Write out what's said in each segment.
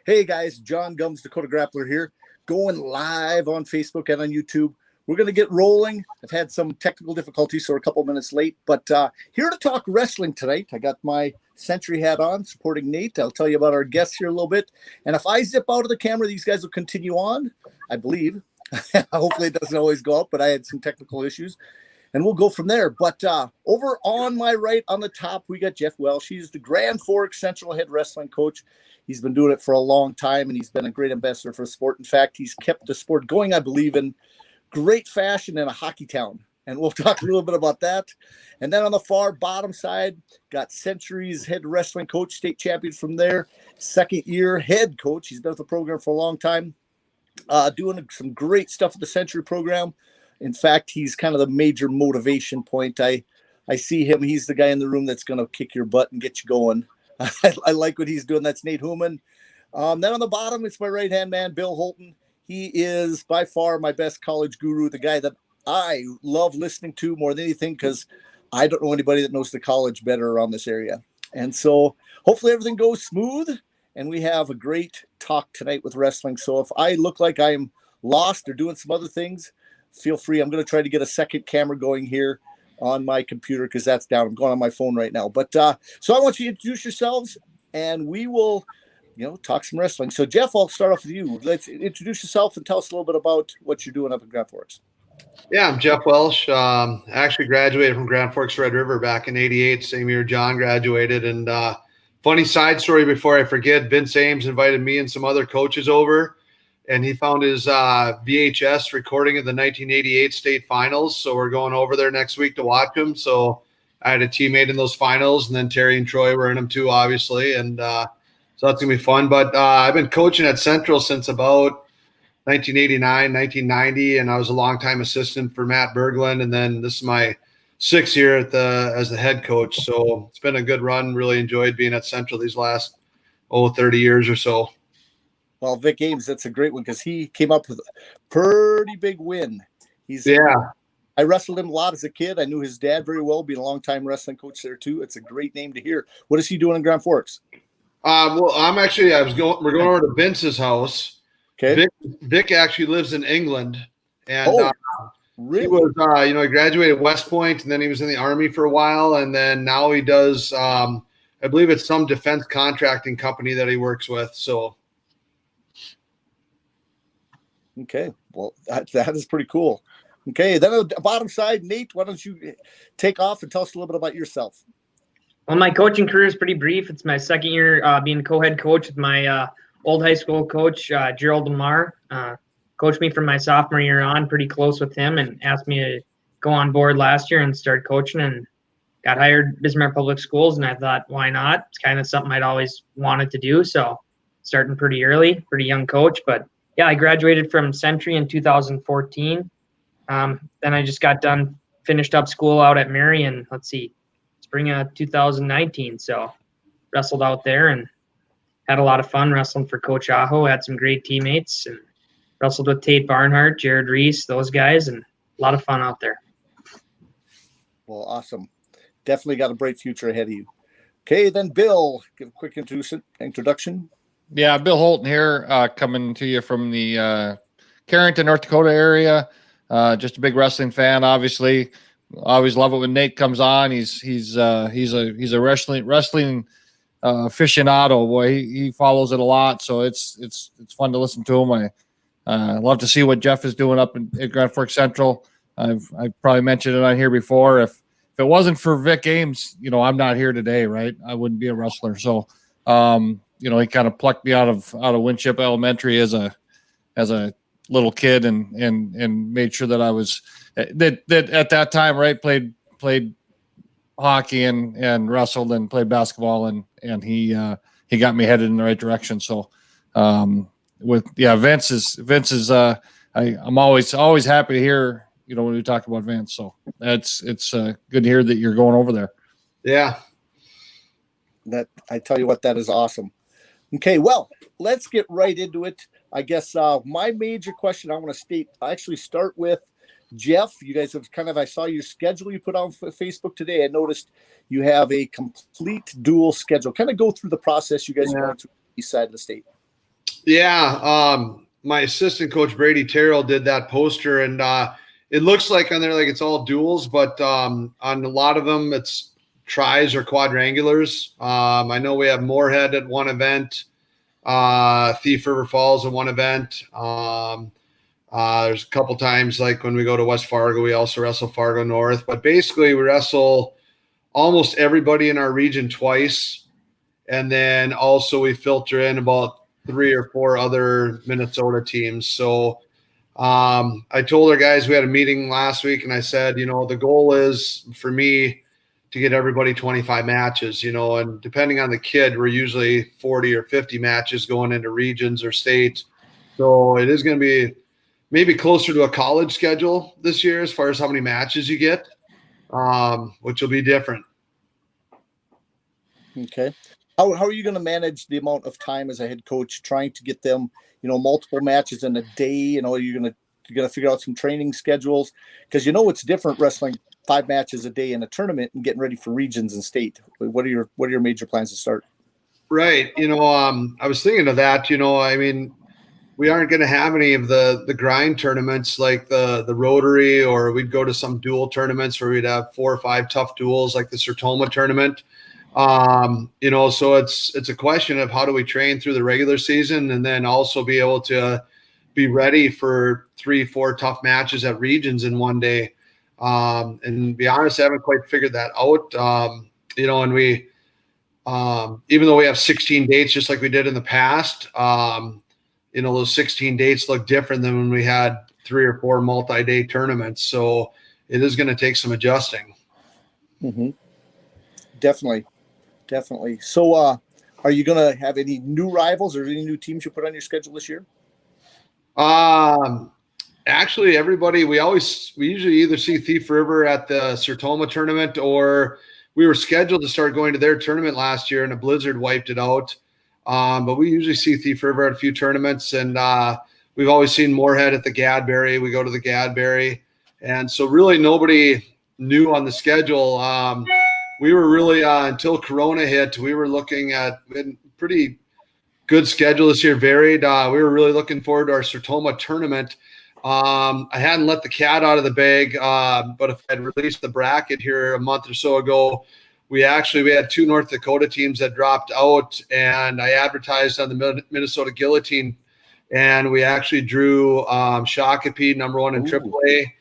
Hey guys, John Gums, Dakota Grappler here, going live on Facebook and on YouTube. We're going to get rolling. I've had some technical difficulties, so we're a couple minutes late, but here to talk wrestling tonight. I got my Century hat on, supporting Nate. I'll tell you about our guests here a little bit. And if I zip out of the camera, these guys will continue on, I believe. Hopefully it doesn't always go up, but I had some technical issues. And we'll go from there. But over on my right, on the top, we got Jeff Welsh. He's the Grand Forks Central head wrestling coach. He's been doing it for a long time, and he's been a great ambassador for the sport. In fact, he's kept the sport going, I believe, in great fashion in a hockey town. And we'll talk a little bit about that. And then on the far bottom side, got Century's head wrestling coach, state champion from there, second-year head coach. He's been with the program for a long time, doing some great stuff with the Century program. In fact, he's kind of the major motivation point. I see him. He's the guy in the room that's going to kick your butt and get you going. I like what he's doing. That's Nate Humann. Then on the bottom, it's my right-hand man, Bill Holtan. He is by far my best college guru, the guy that I love listening to more than anything because I don't know anybody that knows the college better around this area. And so hopefully everything goes smooth, and we have a great talk tonight with wrestling. So if I look like I'm lost or doing some other things, feel free. I'm going to try to get a second camera going here on my computer because that's down. I'm going on my phone right now. But so I want you to introduce yourselves, and we will, talk some wrestling. So Jeff, I'll start off with you. Let's introduce yourself and tell us a little bit about what you're doing up in Grand Forks. Yeah, I'm Jeff Welsh. I actually graduated from Grand Forks Red River back in '88, same year John graduated. And funny side story before I forget, Vince Ames invited me and some other coaches over, and he found his VHS recording of the 1988 state finals. So we're going over there next week to watch them. So I had a teammate in those finals, and then Terry and Troy were in them too, obviously. And so that's going to be fun. But I've been coaching at Central since about 1989, 1990, and I was a longtime assistant for Matt Berglund. And then this is my 6th year as the head coach. So it's been a good run. Really enjoyed being at Central these last 30 years or so. Well, Vic Ames, that's a great one because he came up with a pretty big win. I wrestled him a lot as a kid. I knew his dad very well, being a longtime wrestling coach there too. It's a great name to hear. What is he doing in Grand Forks? Well, we're going over to Vince's house. Okay. Vic actually lives in England, and really? He was, he graduated West Point, and then he was in the Army for a while, and then now he does, I believe it's some defense contracting company that he works with. So. Okay, well, that is pretty cool. Okay, then on the bottom side, Nate, why don't you take off and tell us a little bit about yourself? Well, my coaching career is pretty brief. It's my second year being co-head coach with my old high school coach, Gerald Lamar. Coached me from my sophomore year on, pretty close with him, and asked me to go on board last year and start coaching, and got hired Bismarck Public Schools, and I thought, why not? It's kind of something I'd always wanted to do, so starting pretty early, pretty young coach, but yeah, I graduated from Century in 2014. Then I just finished up school out at Marion, spring of 2019. So wrestled out there and had a lot of fun wrestling for Coach Aho. Had some great teammates and wrestled with Tate Barnhart, Jared Reese, those guys, and a lot of fun out there. Well, awesome. Definitely got a bright future ahead of you. Okay, then Bill, give a quick introduction. Yeah, Bill Holtan here, coming to you from the Carrington, North Dakota area. Just a big wrestling fan, obviously. Always love it when Nate comes on. He's a wrestling aficionado. Boy, he follows it a lot, so it's fun to listen to him. I love to see what Jeff is doing up at Grand Forks Central. I've probably mentioned it on here before. If it wasn't for Vic Ames, I'm not here today, right? I wouldn't be a wrestler. So. He kind of plucked me out of Winship Elementary as a little kid and made sure that I was that at that time, right, played hockey and wrestled and played basketball and he got me headed in the right direction. So Vince is I'm always happy to hear when we talk about Vince. So it's good to hear that you're going over there. Yeah. That I tell you what, that is awesome. Okay, well, let's get right into it. I guess my major question I want to actually start with Jeff. You guys have I saw your schedule you put on Facebook today. I noticed you have a complete dual schedule. Kind of go through the process you guys are going through the east side of the state. Yeah. My assistant coach, Brady Terrell, did that poster, and it looks like on there like it's all duels, but on a lot of them it's tries or quadrangulars. I know we have Moorhead at one event, Thief River Falls at one event. There's a couple times like when we go to West Fargo, we also wrestle Fargo North, but basically we wrestle almost everybody in our region twice. And then also we filter in about 3 or 4 other Minnesota teams. So I told our guys, we had a meeting last week, and I said, the goal is for me to get everybody 25 matches, and depending on the kid, we're usually 40 or 50 matches going into regions or states. So it is going to be maybe closer to a college schedule this year as far as how many matches you get, which will be different. Okay. How are you going to manage the amount of time as a head coach trying to get them, multiple matches in a day? You're going to figure out some training schedules, because it's different wrestling 5 matches a day in a tournament and getting ready for regions and state. What are your major plans to start? Right. I was thinking of that. We aren't going to have any of the grind tournaments like the Rotary, or we'd go to some dual tournaments where we'd have 4 or 5 tough duels like the Sertoma tournament. So it's a question of how do we train through the regular season and then also be able to be ready for 3-4 tough matches at regions in one day. And be honest, I haven't quite figured that out. And we, even though we have 16 dates, just like we did in the past, those 16 dates look different than when we had 3 or 4 multi-day tournaments. So it is going to take some adjusting. Mm-hmm. Definitely. So, are you going to have any new rivals or any new teams you put on your schedule this year? Actually, everybody, we usually either see Thief River at the Sertoma tournament, or we were scheduled to start going to their tournament last year and a blizzard wiped it out. But we usually see Thief River at a few tournaments, and we've always seen Moorhead at the Gadberry. We go to the Gadberry. And so really nobody new on the schedule. We were really, until Corona hit, we were looking at a pretty good schedule this year, varied. We were really looking forward to our Sertoma tournament. I hadn't let the cat out of the bag, but if I'd released the bracket here a month or so ago, we had 2 North Dakota teams that dropped out, and I advertised on the Minnesota Guillotine, and we actually drew Shakopee #1 in AAA,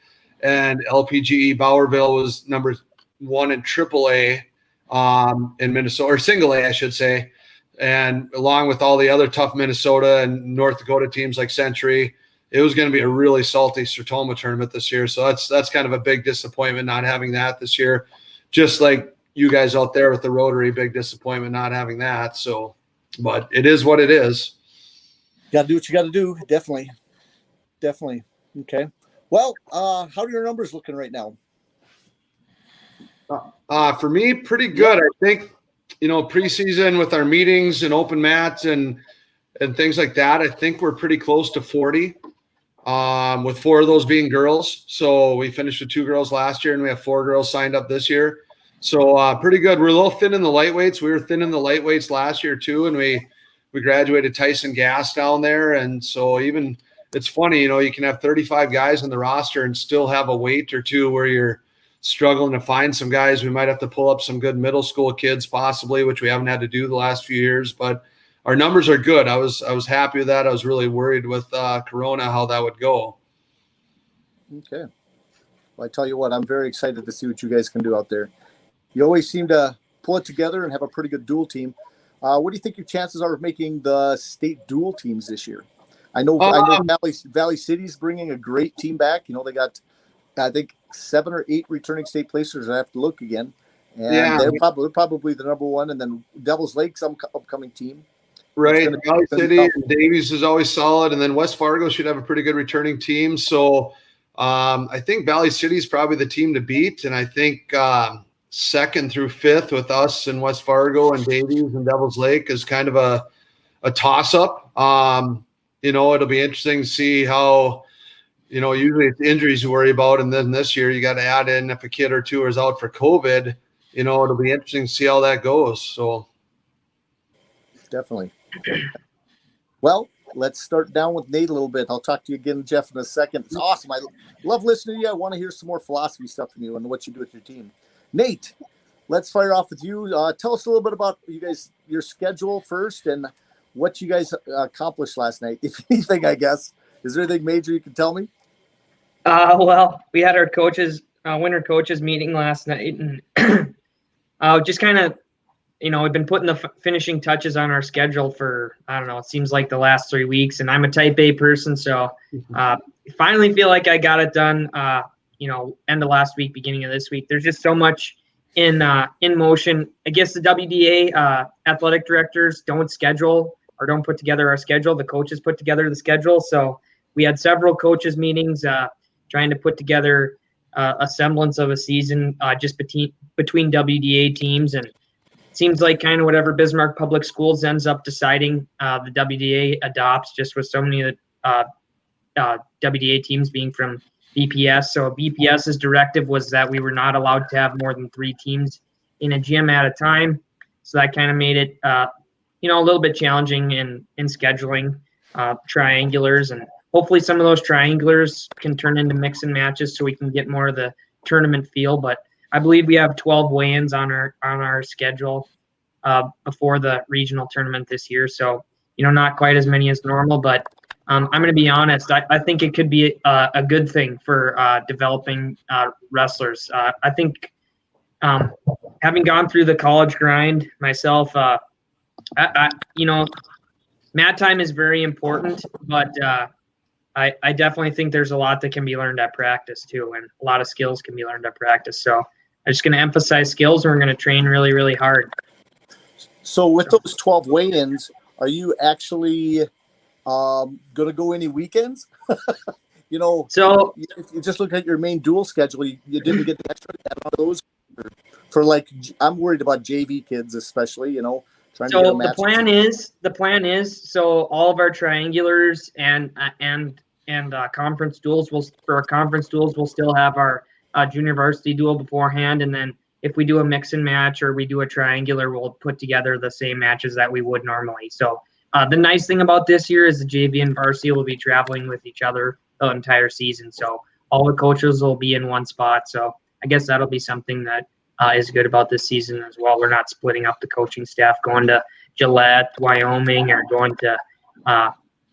and LPGE Bowerville was #1 in AAA in Minnesota, or single A, I should say. And along with all the other tough Minnesota and North Dakota teams like Century, it was going to be a really salty Sertoma tournament this year. So that's kind of a big disappointment not having that this year. Just like you guys out there with the Rotary, big disappointment not having that. So, but it is what it is. Got to do what you got to do. Definitely. Okay. Well, how are your numbers looking right now? For me, pretty good. I think, preseason with our meetings and open mats and things like that, I think we're pretty close to 40, with 4 of those being girls. So we finished with 2 girls last year, and we have 4 girls signed up this year. So pretty good. We're a little thin in the lightweights. We were thin in the lightweights last year too, and we graduated Tyson Gass down there. And so even it's funny, you can have 35 guys on the roster and still have a weight or 2 where you're struggling to find some guys. We might have to pull up some good middle school kids possibly, which we haven't had to do the last few years, but our numbers are good. I was happy with that. I was really worried with Corona, how that would go. Okay. Well, I tell you what, I'm very excited to see what you guys can do out there. You always seem to pull it together and have a pretty good dual team. What do you think your chances are of making the state dual teams this year? I know Valley City's bringing a great team back. They got, I think, 7 or 8 returning state placers. I have to look again. And they're probably the #1. And then Devil's Lake's upcoming team. Right. Valley City and Davies is always solid. And then West Fargo should have a pretty good returning team. So I think Valley City is probably the team to beat. And I think 2nd through 5th with us and West Fargo and Davies and Devil's Lake is kind of a toss-up. It'll be interesting to see how, usually it's injuries you worry about. And then this year you got to add in if a kid or 2 is out for COVID, it'll be interesting to see how that goes. So definitely. Well, let's start down with Nate a little bit. I'll talk to you again, Jeff, in a second. It's awesome. I love listening to you. I want to hear some more philosophy stuff from you and what you do with your team. Nate, let's fire off with you. Tell us a little bit about you guys, your schedule first, and what you guys accomplished last night, if anything, I guess. Is there anything major you can tell me? Well, we had our winter coaches meeting last night, and just kind of, we've been putting the finishing touches on our schedule for, I don't know, it seems like the last 3 weeks, and I'm a type A person, so finally feel like I got it done, end of last week, beginning of this week. There's just so much in motion. I guess the WDA athletic directors don't schedule or don't put together our schedule. The coaches put together the schedule. So we had several coaches meetings trying to put together a semblance of a season just between WDA teams. And it seems like kind of whatever Bismarck Public Schools ends up deciding, the WDA adopts, just with so many of the WDA teams being from BPS. So BPS's directive was that we were not allowed to have more than 3 teams in a gym at a time. So that kind of made it, a little bit challenging in scheduling triangulars, and hopefully some of those triangulars can turn into mix and matches so we can get more of the tournament feel. But I believe we have 12 weigh-ins on our schedule before the regional tournament this year. So, not quite as many as normal, but I'm going to be honest. I think it could be a good thing for developing wrestlers. I think having gone through the college grind myself, mat time is very important, but I definitely think there's a lot that can be learned at practice too, and a lot of skills can be learned at practice. So I'm just going to emphasize skills, and we're going to train really, really hard. So with those 12 weigh-ins, are you actually going to go any weekends? So if you just look at your main dual schedule, you didn't get the extra on those for I'm worried about JV kids, especially, trying to get a match. The plan is so all of our triangulars and conference duels we'll still have our junior varsity duel beforehand, and then if we do a mix and match or we do a triangular, we'll put together the same matches that we would normally. So the nice thing about this year is the JV and varsity will be traveling with each other the entire season. So all the coaches will be in one spot. So I guess that'll be something that is good about this season as well. We're not splitting up the coaching staff, going to Gillette, Wyoming, or going to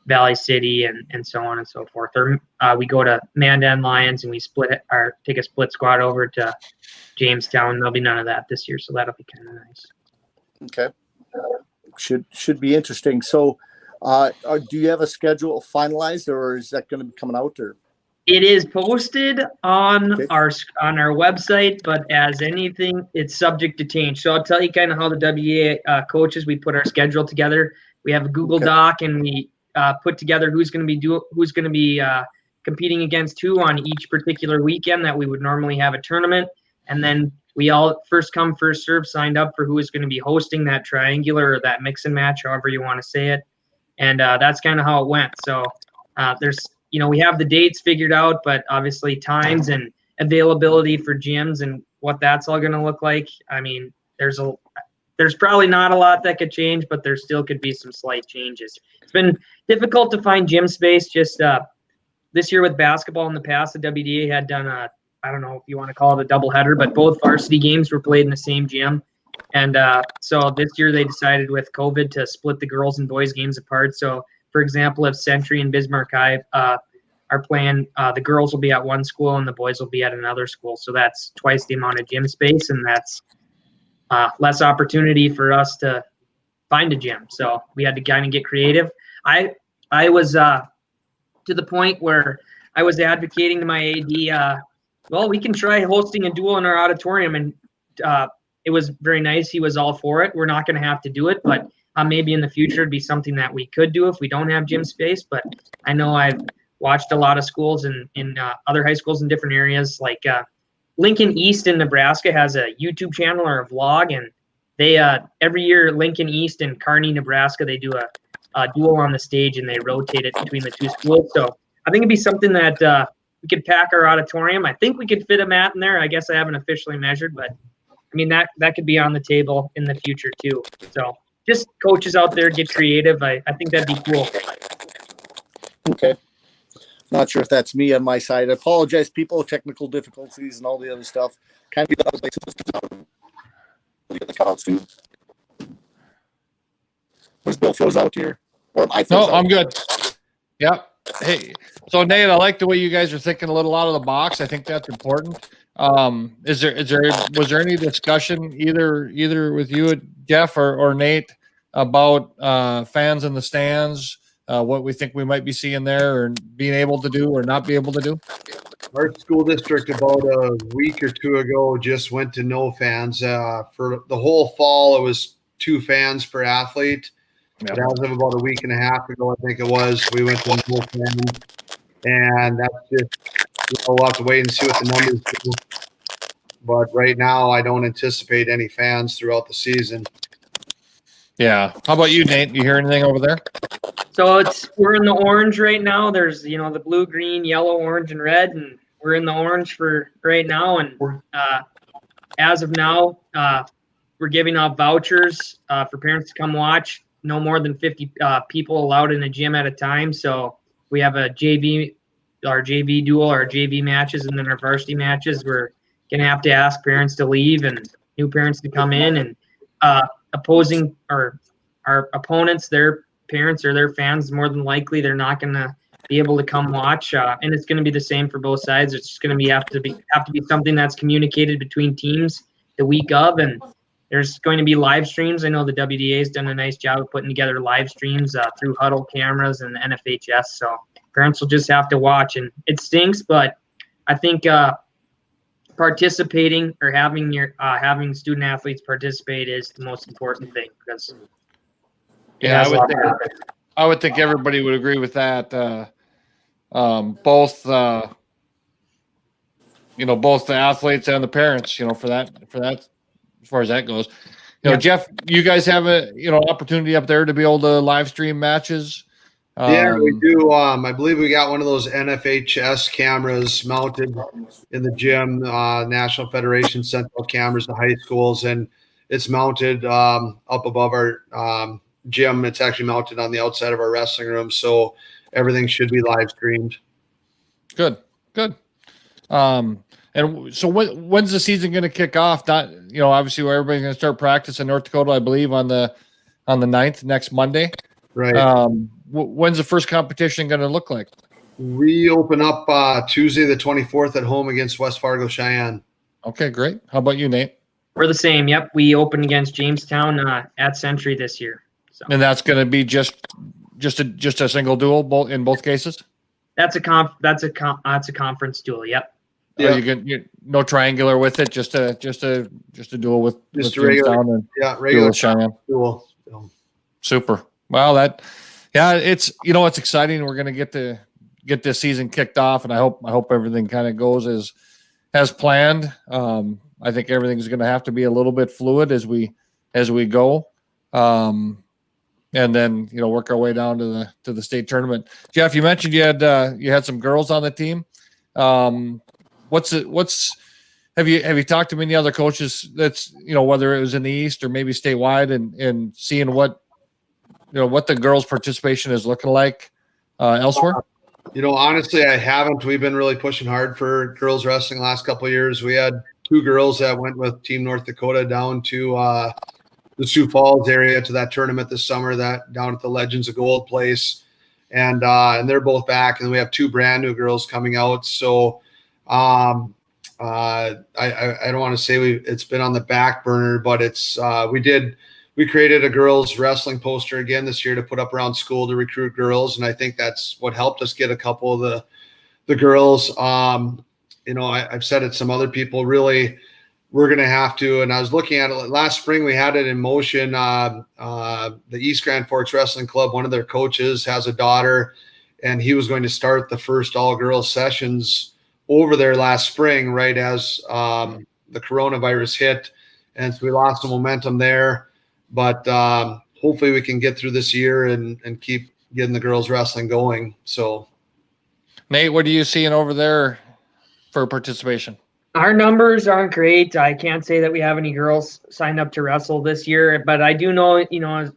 Valley City and so on and so forth. Or we go to Mandan Lions and we take a split squad over to Jamestown. There'll be none of that this year, so that'll be kind of nice. Okay. Should be interesting. So do you have a schedule finalized, or is that going to be coming out? Or it is posted on our website, but as anything, it's subject to change. So I'll tell you kind of how the WA coaches, we put our schedule together. We have a Google Doc, and we put together who's going to be competing against who on each particular weekend that we would normally have a tournament. And then we all first come, first serve signed up for who is going to be hosting that triangular or that mix and match, however you want to say it. And that's kind of how it went. So we have the dates figured out, but obviously times and availability for gyms and what that's all going to look like. I mean, there's probably not a lot that could change, but there still could be some slight changes. It's been difficult to find gym space. Just this year with basketball in the past, the WDA had done I don't know if you want to call it a doubleheader, but both varsity games were played in the same gym. And so this year they decided with COVID to split the girls and boys games apart. So, for example, if Century and Bismarck High are playing, the girls will be at one school and the boys will be at another school. So that's twice the amount of gym space, and that's less opportunity for us to find a gym. So we had to kind of get creative. I was to the point where I was advocating to my AD, well, we can try hosting a duel in our auditorium, and it was very nice. He was all for it. We're not going to have to do it, but maybe in the future it'd be something that we could do if we don't have gym space. But I know I've watched a lot of schools in other high schools in different areas, like Lincoln East in Nebraska has a YouTube channel or a vlog, and they every year Lincoln East and Kearney, Nebraska, they do a duel on the stage and they rotate it between the two schools. So I think it'd be something that we could pack our auditorium. I think we could fit a mat in there. I guess I haven't officially measured, but I mean, that could be on the table in the future too. So just coaches out there, get creative. I think that'd be cool. Okay. Not sure if that's me on my side. I apologize, people. Technical difficulties and all the other stuff. Kind of the cutouts too. Was Bill froze out here? Or am I froze No, out? I'm good. Yep. Hey, so Nate, I like the way you guys are thinking a little out of the box. I think that's important. Was there any discussion either with you, Jeff, or Nate about fans in the stands, what we think we might be seeing there, or being able to do or not be able to do? Our school district about a week or two ago just went to no fans. For the whole fall, it was 2 fans per athlete. Yep. But as of about a week and a half ago, I think it was, we went to no fans. And that's just, we'll have to wait and see what the numbers do. But right now, I don't anticipate any fans throughout the season. Yeah. How about you, Nate? You hear anything over there? So we're in the orange right now. There's the blue, green, yellow, orange, and red, and we're in the orange for right now. And as of now, we're giving out vouchers for parents to come watch. No more than 50 people allowed in a gym at a time. So we have our JV duel, our JV matches, and then our varsity matches. We're gonna have to ask parents to leave and new parents to come in, and opposing or our opponents, their parents or their fans, more than likely they're not gonna be able to come watch, and it's gonna be the same for both sides. It's just gonna have to be something that's communicated between teams the week of, and there's going to be live streams. I know the WDA has done a nice job of putting together live streams through Huddle cameras and NFHS. So parents will just have to watch, and it stinks, but I think participating or having student athletes participate is the most important thing, because Yeah, I would think everybody would agree with that. Both the athletes and the parents, for that, as far as that goes. Yeah. Jeff, you guys have a opportunity up there to be able to live stream matches. Yeah, we do. I believe we got one of those NFHS cameras mounted in the gym, National Federation Central cameras to high schools, and it's mounted up above our gym. It's actually mounted on the outside of our wrestling room, so everything should be live streamed. Good. And so when's the season going to kick off? Not, obviously where everybody's going to start practice in North Dakota, I believe on the 9th, next Monday. Right. When's the first competition going to look like? We open up Tuesday the 24th at home against West Fargo Cheyenne. Okay, great. How about you, Nate? we're the same. Yep, we open against Jamestown at Century this year. So. And that's going to be just a single duel in both cases. That's a conference duel. Yep. Yeah. You no triangular with it, just a duel with regular, regular Cheyenne. Duel. Super. Well, it's it's exciting. We're going to get this season kicked off, and I hope everything kind of goes as planned. I think everything's going to have to be a little bit fluid as we go, and then work our way down to the state tournament. Jeff, you mentioned you had some girls on the team. Have you talked to many other coaches that's whether it was in the East or maybe statewide and seeing what the girls' participation is looking like elsewhere? Honestly, I haven't. We've been really pushing hard for girls wrestling the last couple of years. We had 2 girls that went with Team North Dakota down to the Sioux Falls area to that tournament this summer, that down at the Legends of Gold place, and they're both back. And we have 2 brand new girls coming out. So I don't want to say it's been on the back burner, but it's we created a girls wrestling poster again this year to put up around school to recruit girls. And I think that's what helped us get a couple of the girls. I've said it, some other people really, we're going to have to, and I was looking at it last spring, we had it in motion. The East Grand Forks Wrestling Club, one of their coaches has a daughter, and he was going to start the first all girls sessions over there last spring, right as the coronavirus hit. And so we lost the momentum there. But hopefully we can get through this year and keep getting the girls wrestling going. So, Nate, what are you seeing over there for participation? Our numbers aren't great. I can't say that we have any girls signed up to wrestle this year, but I do know,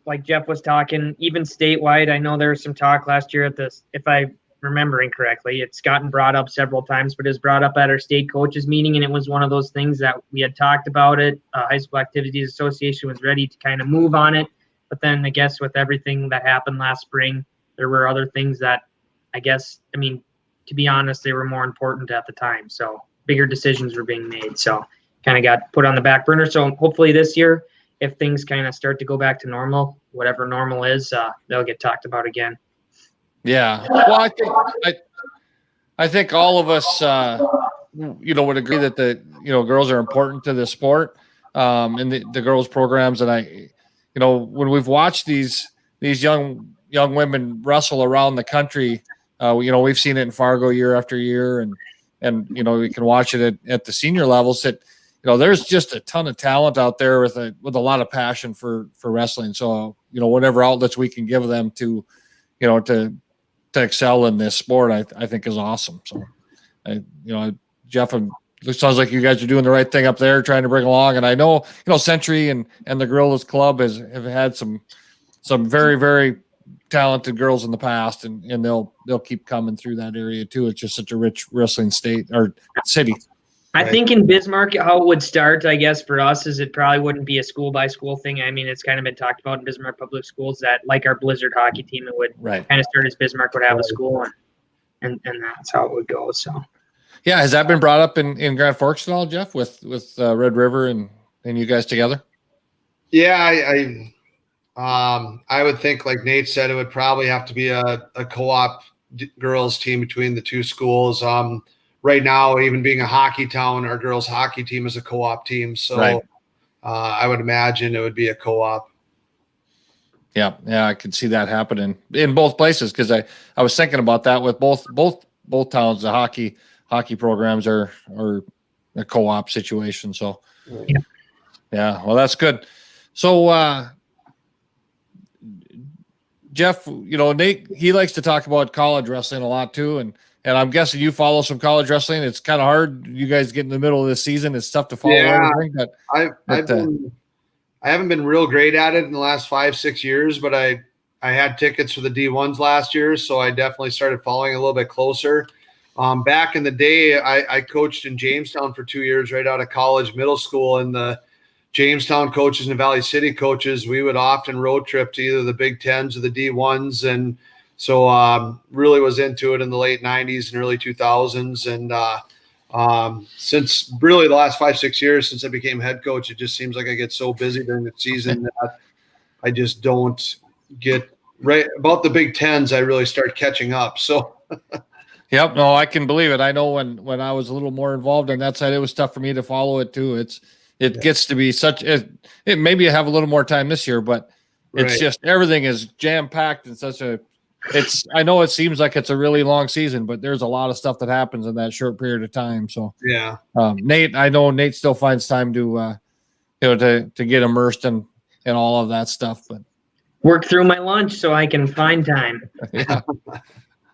like Jeff was talking, even statewide, I know there was some talk last year at this, if I'm remembering correctly, it's gotten brought up several times, but it was brought up at our state coaches meeting, and it was one of those things that we had talked about it. High School Activities Association was ready to kind of move on it, but then I guess with everything that happened last spring, there were other things that to be honest, they were more important at the time. So bigger decisions were being made. So kind of got put on the back burner. So hopefully this year, if things kind of start to go back to normal, whatever normal is, they'll get talked about again. Yeah. Well, I think all of us, would agree that girls are important to the sport, and the girls programs. And when we've watched these young women wrestle around the country, we've seen it in Fargo year after year, and we can watch it at the senior levels that, there's just a ton of talent out there with a lot of passion for wrestling. So, whatever outlets we can give them to excel in this sport, I think is awesome. So, Jeff, it sounds like you guys are doing the right thing up there, trying to bring along. And I know, Century and the Gorillas Club have had some very, very talented girls in the past, and they'll keep coming through that area too. It's just such a rich wrestling state or city. I think in Bismarck, how it would start, I guess, for us is it probably wouldn't be a school by school thing. I mean, it's kind of been talked about in Bismarck Public Schools that, like our Blizzard hockey team, it would kind of start as Bismarck would have a school, and that's how it would go. So, yeah, has that been brought up in Grand Forks at all, Jeff, with Red River and you guys together? Yeah, I would think, like Nate said, it would probably have to be a co-op girls team between the two schools. Right now, even being a hockey town, our girls hockey team is a co-op team. So I would imagine it would be a co-op. Yeah, I could see that happening in both places, because I was thinking about that with both towns. The hockey programs are a co-op situation. So yeah, well, that's good. So Jeff, Nate, he likes to talk about college wrestling a lot too, and I'm guessing you follow some college wrestling. It's kind of hard. You guys get in the middle of the season. It's tough to follow everything. But I haven't been real great at it in the last 5-6 years, but I had tickets for the D1s last year, so I definitely started following a little bit closer. Back in the day, I coached in Jamestown for 2 years right out of college, middle school, and the Jamestown coaches and Valley City coaches, we would often road trip to either the Big Tens or the D1s, and so really was into it in the late 90s and early 2000s. And since really the last 5-6 years since I became head coach, it just seems like I get so busy during the season that I just don't get right about the Big Tens. I really start catching up. So yep, no, I can believe it. I know when I was a little more involved on that side, it was tough for me to follow it too. It gets to be it maybe I have a little more time this year, but it's just everything is jam packed in such a. I know it seems like it's a really long season, but there's a lot of stuff that happens in that short period of time. So yeah, Nate, I know Nate still finds time to get immersed in all of that stuff, but work through my lunch so I can find time.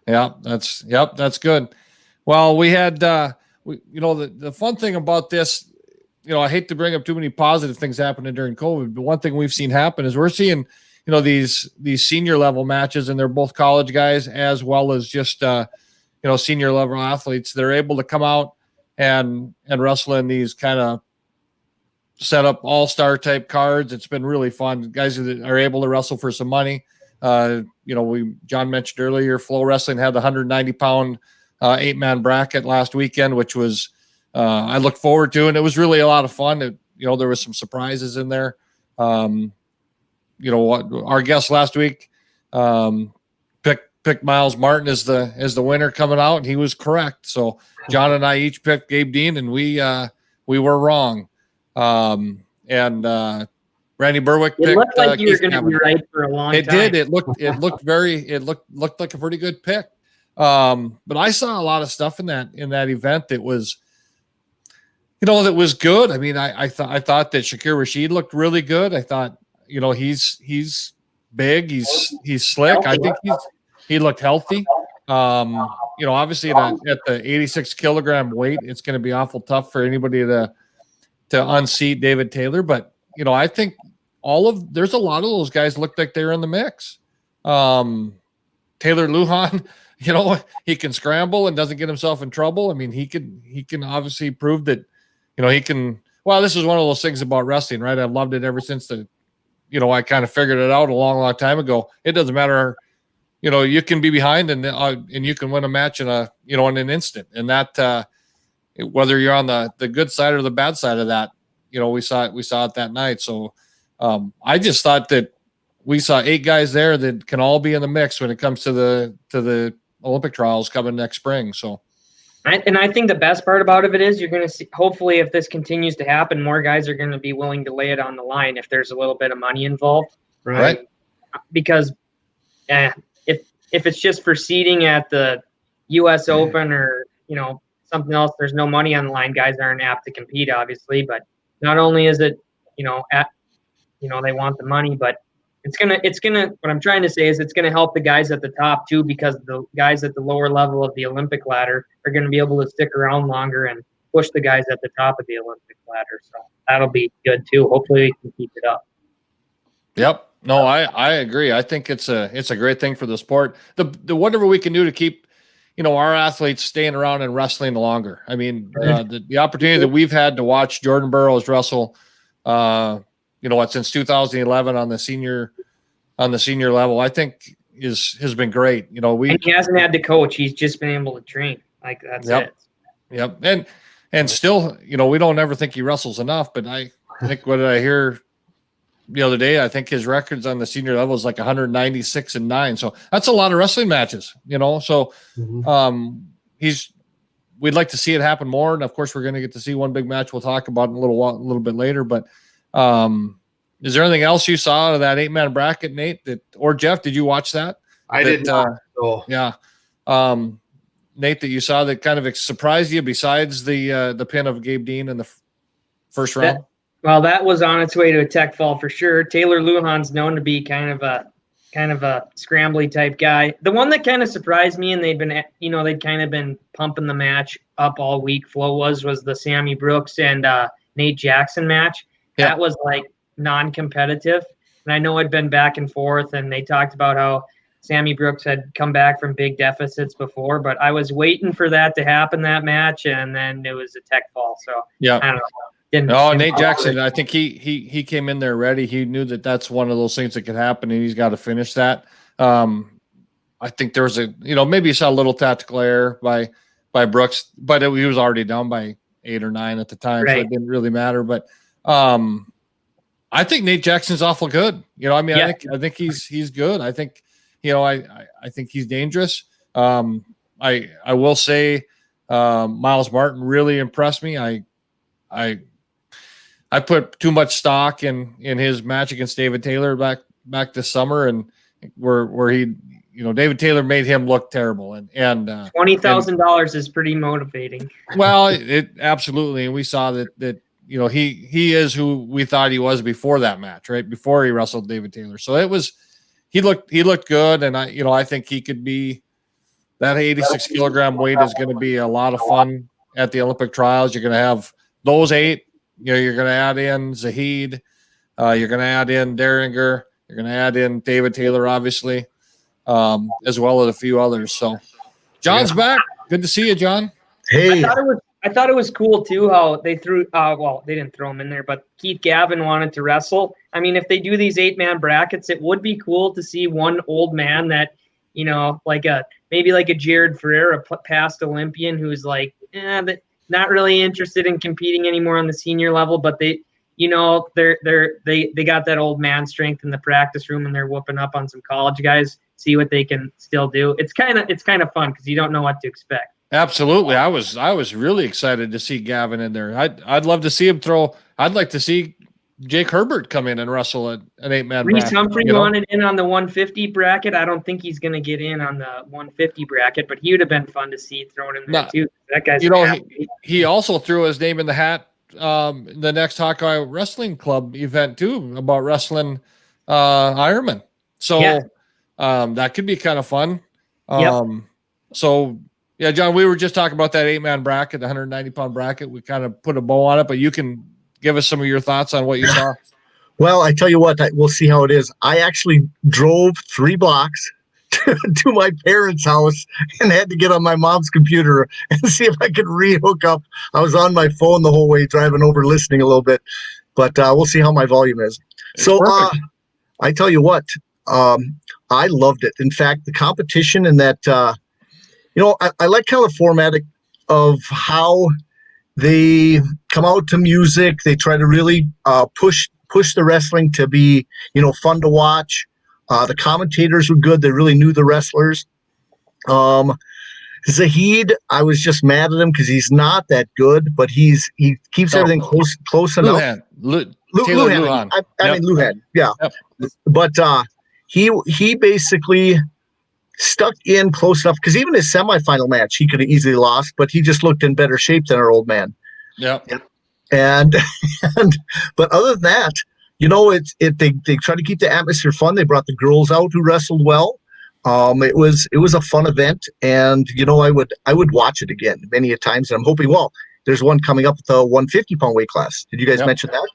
That's good. Well, we had the fun thing about this, I hate to bring up too many positive things happening during COVID, but one thing we've seen happen is we're seeing these senior level matches, and they're both college guys as well as just senior level athletes. They're able to come out and wrestle in these kind of set up all-star type cards. It's been really fun. Guys that are able to wrestle for some money. John mentioned earlier, Flow Wrestling had the 190-pound 8-man bracket last weekend, which was I looked forward to, and it was really a lot of fun. There was some surprises in there. Our guest last week picked Miles Martin as the winner coming out, and he was correct. So John and I each picked Gabe Dean, and we were wrong. And Randy Berwick picked. It looked like you were going to be right for a long time. It did. It looked like a pretty good pick. But I saw a lot of stuff in that event that was. That was good. I mean, I thought that Shakir Rashid looked really good. I thought, he's big, he's slick. I think he looked healthy. obviously at the 86 kilogram weight, it's going to be awful tough for anybody to unseat David Taylor. But, I think there's a lot of those guys look like they're in the mix. Taylor Lujan, he can scramble and doesn't get himself in trouble. I mean, he can obviously prove that, he can. Well, this is one of those things about wrestling, right? I've loved it ever since I kind of figured it out a long, long time ago. It doesn't matter. You can be behind and you can win a match in an instant. And that, whether you're on the good side or the bad side of that, we saw it that night. So I just thought that we saw 8 guys there that can all be in the mix when it comes to the Olympic trials coming next spring. So. I think the best part about it is you're going to see, hopefully, if this continues to happen, more guys are going to be willing to lay it on the line if there's a little bit of money involved. Right. Because if it's just for seeding at the U.S. Open or, something else, there's no money on the line. Guys aren't apt to compete, obviously. But not only is it, they want the money, but what I'm trying to say is it's going to help the guys at the top too, because the guys at the lower level of the Olympic ladder are going to be able to stick around longer and push the guys at the top of the Olympic ladder. So that'll be good too. Hopefully we can keep it up. Yep. No, I agree. I think it's a great thing for the sport. The whatever we can do to keep, our athletes staying around and wrestling longer. I mean, the opportunity that we've had to watch Jordan Burroughs wrestle, since 2011 on the senior level, I think has been great. And he hasn't had to coach; he's just been able to train. Like that's it. Yep. And still, we don't ever think he wrestles enough. But I think what did I hear the other day? I think his records on the senior level is like 196-9. So that's a lot of wrestling matches. So we'd like to see it happen more. And of course, we're going to get to see one big match we'll talk about in a little bit later. But is there anything else you saw out of that 8-man bracket, Nate? Or Jeff, did you watch that? I did not. Yeah. Nate, that you saw that kind of surprised you besides the pin of Gabe Dean in the first round? Well, that was on its way to a tech fall for sure. Taylor Lujan's known to be kind of a scrambly type guy. The one that kind of surprised me, and they'd kind of been pumping the match up all week. Flo was the Sammy Brooks and Nate Jackson match. Yeah. That was like non-competitive, and I know it'd been back and forth, and they talked about how Sammy Brooks had come back from big deficits before, but I was waiting for that to happen, that match, and then it was a tech fall. So yeah, I don't know. Nate Jackson, I think he came in there ready. He knew that that's one of those things that could happen, and he's got to finish that. I think there was maybe you saw a little tactical error by Brooks, but he was already down by 8 or 9 at the time, so it didn't really matter. But I think Nate Jackson's awful good. I think he's good. I think I think he's dangerous. I will say Miles Martin really impressed me. I put too much stock in his match against David Taylor back this summer, and where he, David Taylor made him look terrible, and $20,000 is pretty motivating. Well, it absolutely, and we saw that he is who we thought he was before that match, right before he wrestled David Taylor. So he looked good, and I think he could be that 86 kilogram weight is going to be a lot of fun at the Olympic trials. You're going to have those 8. You're going to add in Zahid. You're going to add in Derringer. You're going to add in David Taylor, obviously, as well as a few others. So, John's back. Good to see you, John. Hey. I thought it was cool too how they threw. They didn't throw him in there, but Keith Gavin wanted to wrestle. I mean, if they do these 8-man brackets, it would be cool to see one old man that, maybe like a Jared Ferrer, a past Olympian who's like, but not really interested in competing anymore on the senior level, but they got that old man strength in the practice room, and they're whooping up on some college guys. See what they can still do. It's kind of fun because you don't know what to expect. Absolutely, I was really excited to see Gavin in there. I'd love to see him throw. I'd like to see Jake Herbert come in and wrestle an 8-man bracket. Reese Humphrey wanted in on the 150 bracket. I don't think he's going to get in on the 150 bracket, but he would have been fun to see thrown in there too. That guy's he also threw his name in the hat the next Hawkeye Wrestling Club event too, about wrestling Ironman. So that could be kind of fun. So Yeah, John, we were just talking about that 8-man bracket, the 190-pound bracket. We kind of put a bow on it, but you can give us some of your thoughts on what you saw. Well, I tell you what, we'll see how it is. I actually drove 3 blocks to my parents' house and had to get on my mom's computer and see if I could rehook up. I was on my phone the whole way driving over, listening a little bit, but we'll see how my volume is. So I tell you what, I loved it. In fact, the competition and that, I like kind of the format of how they come out to music. They try to really push the wrestling to be, fun to watch. The commentators were good. They really knew the wrestlers. Zahid, I was just mad at him because he's not that good, but he keeps everything close enough. Luhan. I mean Luhan, yeah. Yep. But he basically stuck in close enough because even his semifinal match he could have easily lost, but he just looked in better shape than our old man. Yeah. And but other than that, they try to keep the atmosphere fun. They brought the girls out who wrestled well. It was a fun event, and I would watch it again many a times. And I'm hoping, there's one coming up at the 150-pound weight class. Did you guys mention that?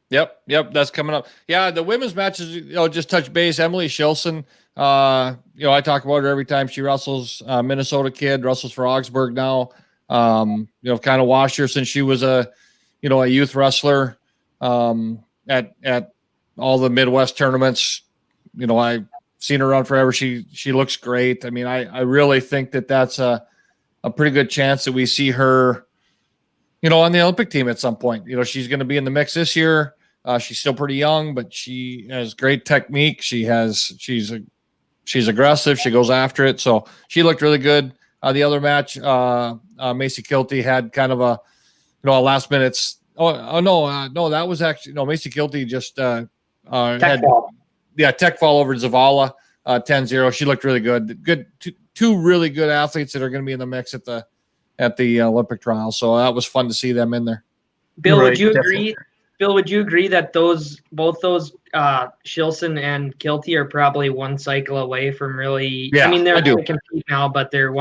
Yep, that's coming up. Yeah, the women's matches, just touch base. Emily Shilson, I talk about her every time she wrestles. Minnesota kid, wrestles for Augsburg now. Kind of watched her since she was a youth wrestler at all the Midwest tournaments. I've seen her around forever. She looks great. I mean, I really think that's a pretty good chance that we see her, on the Olympic team at some point. She's going to be in the mix this year. She's still pretty young, but she has great technique. She's aggressive. She goes after it. So she looked really good. The other match, Macy Kilty had kind of a last minutes. No, that was actually Macy Kilty just tech fall over Zavala 10-0. She looked really good. Good two really good athletes that are going to be in the mix at the Olympic trials. So that was fun to see them in there. Bill, would you agree? Bill, would you agree that both those Shilson and Kilty are probably one cycle away from really? Yeah, I mean, they're going to compete now, but they're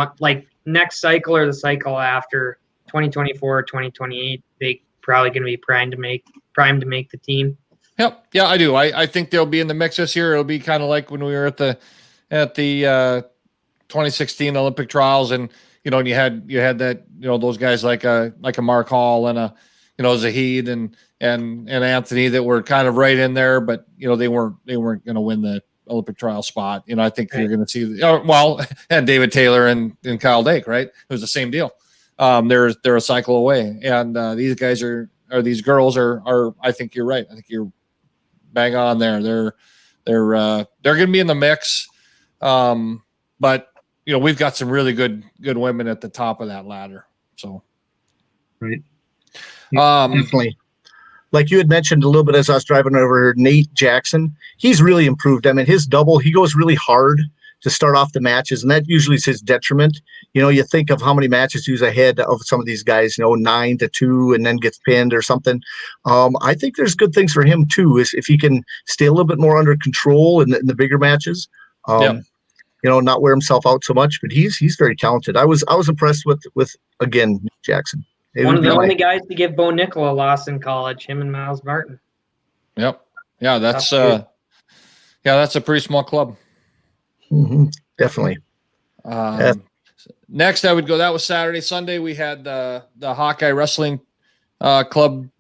next cycle or the cycle after 2024, 2028. They probably going to be primed to make the team. Yep. Yeah, I do. I think they'll be in the mix this year. It'll be kind of like when we were at the 2016 Olympic trials, and and you had that those guys like a Mark Hall and a Zahid and Anthony that were kind of right in there, but they weren't going to win the Olympic trial spot. I think you're going to see and David Taylor and Kyle Dake, right? It was the same deal. They're a cycle away, and these guys these girls are. I think you're right. I think you're bang on there. They're going to be in the mix, but we've got some really good women at the top of that ladder. So, right, definitely. Like you had mentioned a little bit as I was driving over, Nate Jackson, he's really improved. I mean, his double, he goes really hard to start off the matches, and that usually is his detriment. You think of how many matches he was ahead of some of these guys, 9-2, and then gets pinned or something. I think there's good things for him too, is if he can stay a little bit more under control in the bigger matches. Not wear himself out so much, but he's very talented. I was impressed with again, Nate Jackson. One of the only guys to give Bo Nickel a loss in college, him and Miles Martin. Yep. Yeah, that's a pretty small club. Mm-hmm. Definitely. Next, I would go. That was Saturday. Sunday, we had the Hawkeye Wrestling Club.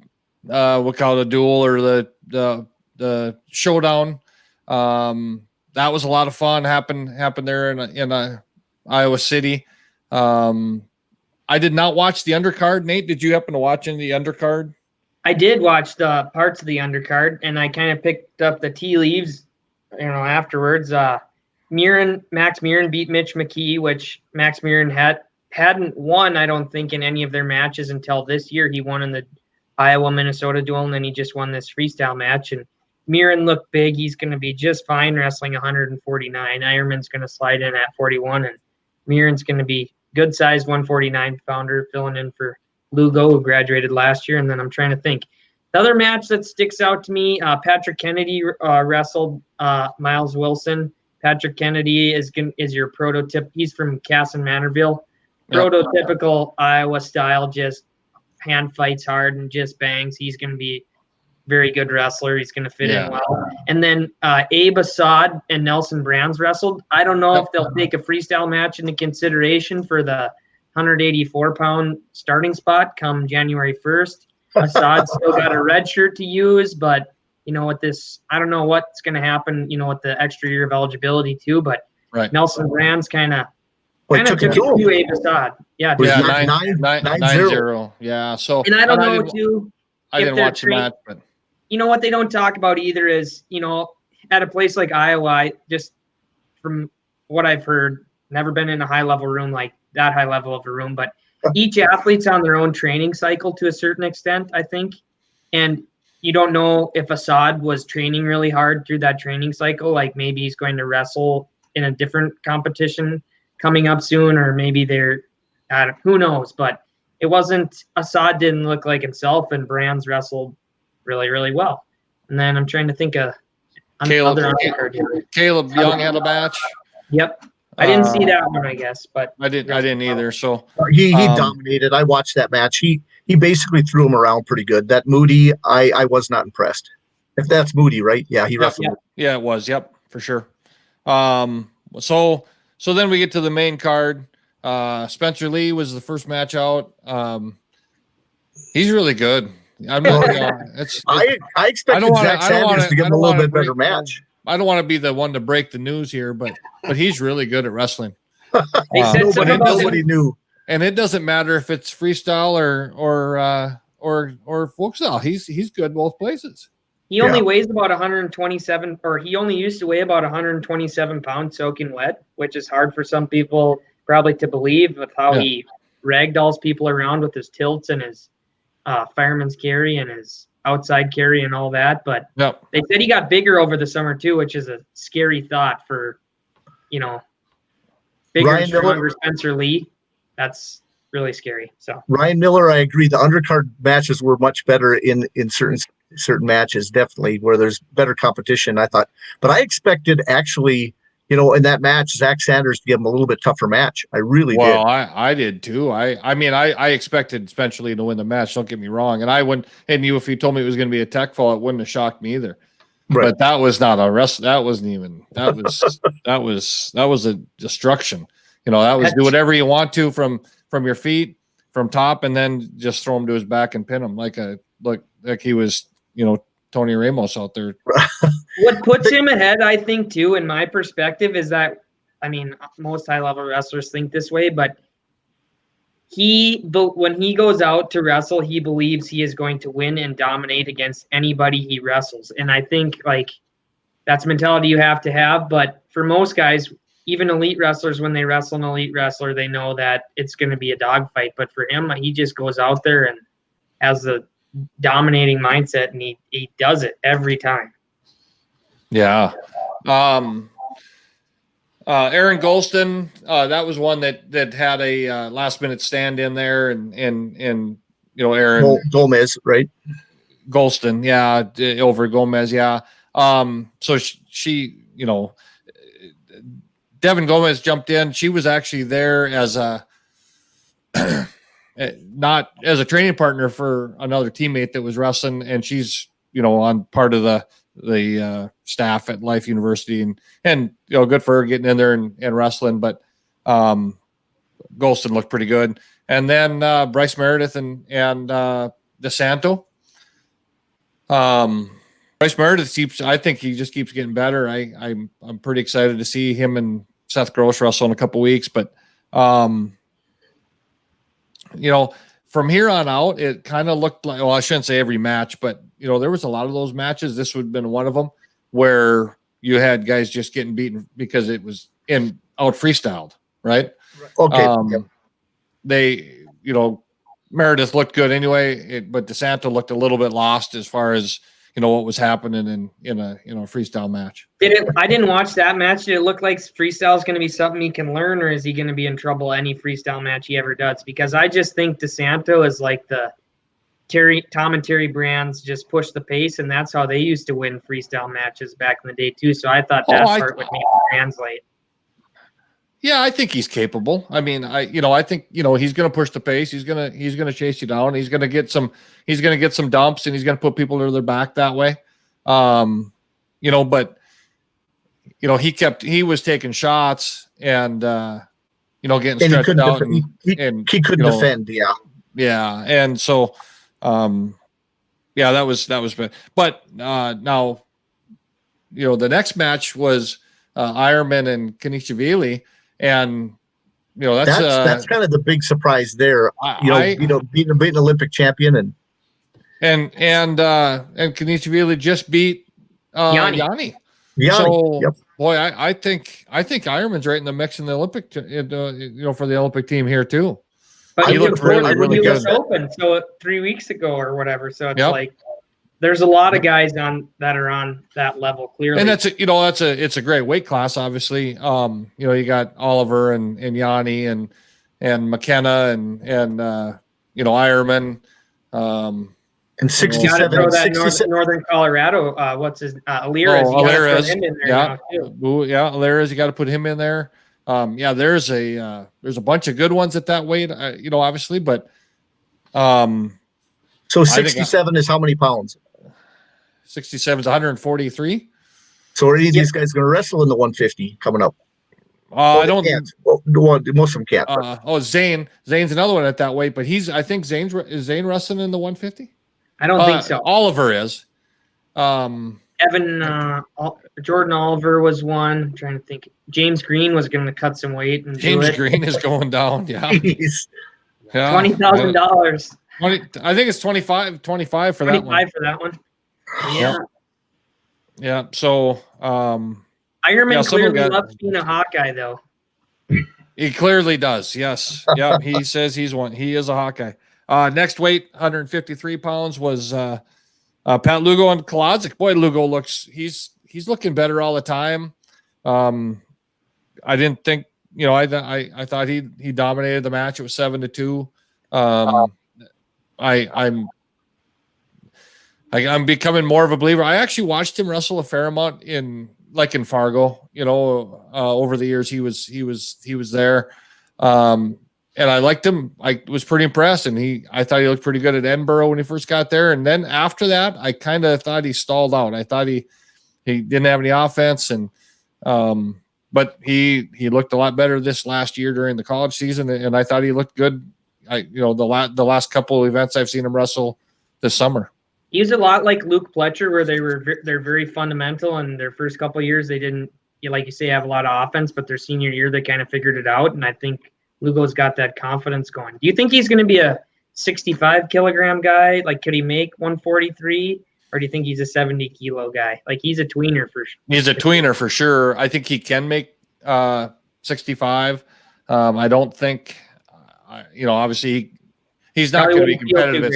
We'll call it a duel or the showdown. That was a lot of fun. Happened there in Iowa City. I did not watch the undercard. Nate, did you happen to watch any of the undercard? I did watch the parts of the undercard, and I kind of picked up the tea leaves, afterwards. Max Murin beat Mitch McKee, which Max Murin hadn't won, I don't think, in any of their matches until this year. He won in the Iowa-Minnesota duel, and then he just won this freestyle match. And Murin looked big. He's going to be just fine wrestling 149. Ironman's going to slide in at 41, and Murin's going to be good-sized 149-pounder, filling in for Lugo, who graduated last year. And then I'm trying to think. The other match that sticks out to me, Patrick Kennedy wrestled Miles Wilson. Patrick Kennedy is your prototype. He's from Casson Manorville. prototypical Iowa style, just hand fights hard and just bangs. He's going to be very good wrestler. He's going to fit in well. And then Abe Assad and Nelson Brands wrestled. I don't know if they'll take a freestyle match into consideration for the 184-pound starting spot come January 1st. Assad still got a red shirt to use, but with this, I don't know what's going to happen, with the extra year of eligibility too, but Nelson Brands kind of took it to Abe Assad. Yeah. 9-0. Yeah. So, and I don't know too. I didn't watch the match, but what they don't talk about either is, at a place like Iowa, just from what I've heard, never been in a high level room like that high level of a room, but each athlete's on their own training cycle to a certain extent, I think. And you don't know if Assad was training really hard through that training cycle. Like maybe he's going to wrestle in a different competition coming up soon, or maybe who knows, but it wasn't, Assad didn't look like himself, and Brands wrestled really, really well. And then I'm trying to think of Caleb Young had a match. Yep. I didn't see that one, I guess, but I didn't either. So he dominated. I watched that match. He basically threw him around pretty good. That Moody, I was not impressed. If that's Moody, right? Yeah, he wrestled. Yeah, it was. Yep, for sure. So then we get to the main card. Spencer Lee was the first match out. He's really good. I'm not. I expected Zach Sanders to give him a little bit better match. I don't want to be the one to break the news here, but he's really good at wrestling. Nobody knew, and it doesn't matter if it's freestyle or folk style. He's good both places. He only weighs about 127, or he only used to weigh about 127 pounds soaking wet, which is hard for some people probably to believe with how he ragdolls people around with his tilts and his fireman's carry and his outside carry and all that. But they said he got bigger over the summer too, which is a scary thought for, bigger and stronger Spencer Lee. That's really scary. So Ryan Miller, I agree. The undercard matches were much better in certain matches, definitely where there's better competition, I thought. But I expected actually, in that match, Zach Sanders to give him a little bit tougher match. I really did. Well, I did too. I expected Spencer Lee to win the match. Don't get me wrong. And if you told me it was going to be a tech fall, it wouldn't have shocked me either. Right. But that was not a wrestle. That wasn't even. That was a destruction. That was do whatever you want to from your feet, from top, and then just throw him to his back and pin him like he was, Tony Ramos out there. What puts him ahead, I think, too, in my perspective, is that, most high-level wrestlers think this way, but when he goes out to wrestle, he believes he is going to win and dominate against anybody he wrestles. And I think, that's a mentality you have to have. But for most guys, even elite wrestlers, when they wrestle an elite wrestler, they know that it's going to be a dogfight. But for him, he just goes out there and has a dominating mindset, and he does it every time. Yeah. Aaron Golston, that was one that had a last minute stand in there, and Aaron Gomez, right? Golston, yeah, over Gomez, yeah. So she Devin Gomez jumped in. She was actually there as not as a training partner for another teammate that was wrestling, and she's on part of the staff at Life University, and good for her getting in there and wrestling. But Golston looked pretty good, and then Bryce Meredith and DeSanto. Bryce Meredith I think he just keeps getting better. I'm pretty excited to see him and Seth Gross wrestle in a couple weeks, but from here on out, it kind of looked like, well, I shouldn't say every match, but there was a lot of those matches. This would have been one of them where you had guys just getting beaten because it was out freestyled, right? Okay. They, Meredith looked good anyway, but DeSanto looked a little bit lost as far as what was happening in a freestyle match. I didn't watch that match. Did it look like freestyle is going to be something he can learn, or is he going to be in trouble any freestyle match he ever does? Because I just think DeSanto is like the Tom and Terry Brands just push the pace, and that's how they used to win freestyle matches back in the day too. So I thought that part would maybe translate. Yeah, I think he's capable. I mean, I think, he's going to push the pace. He's going to chase you down. He's going to get some dumps, and he's going to put people to their back that way. But he was taking shots and, getting stretched out he could defend. Yeah. Yeah. And so, that was bad. But, now, the next match was, Ironman and Kanishvili. And that's kind of the big surprise there. Being an Olympic champion and Kanishvili just beat Yanni. So boy, I think Ironman's right in the mix in the Olympic, for the Olympic team here too. But he looked really good. Open, so 3 weeks ago or whatever. So it's like there's a lot of guys that are on that level clearly. And it's a great weight class, obviously. You got Oliver and Yanni and McKenna and Ironman. And 67, Northern Colorado. What's his Alirez? Alirez. Alirez. You got to put him in there. There's a bunch of good ones at that weight. Obviously, but so 67 is how many pounds? 67 is 143. So are any of these guys going to wrestle in the 150 coming up? I don't. Most of them can't. Zane's another one at that weight, but I think Zane wrestling in the 150. I don't think so. Oliver is. Jordan Oliver was one. I'm trying to think. James Green was going to cut some weight. And James Green is going down. Yeah. $20,000. I think it's 25 for that one. 25 for that one. Yeah. Yeah. So, Ironman clearly loves being a Hawkeye, though. He clearly does. Yes. Yeah. He says he's one. He is a Hawkeye. Next weight, 153 pounds, was Pat Lugo and Kolodzik. Boy, Lugo he's looking better all the time. I didn't think, I thought he dominated the match. It was 7-2. I'm becoming more of a believer. I actually watched him wrestle a fair amount in Fargo, over the years he was there. And I liked him. I was pretty impressed, and I thought he looked pretty good at Edinburgh when he first got there. And then after that, I kind of thought he stalled out. I thought he didn't have any offense, and but he looked a lot better this last year during the college season, and I thought he looked good. The last couple of events I've seen him wrestle this summer. He was a lot like Luke Pletcher, where they're very fundamental, and their first couple of years they didn't, like you say, have a lot of offense, but their senior year they kind of figured it out, and I think Lugo's got that confidence going. Do you think he's going to be a 65 kilogram guy? Like, could he make 143? Or do you think he's a 70 kilo guy? Like, he's a tweener for sure. He's a tweener for sure. I think he can make 65. I don't think, obviously he's not going to be competitive.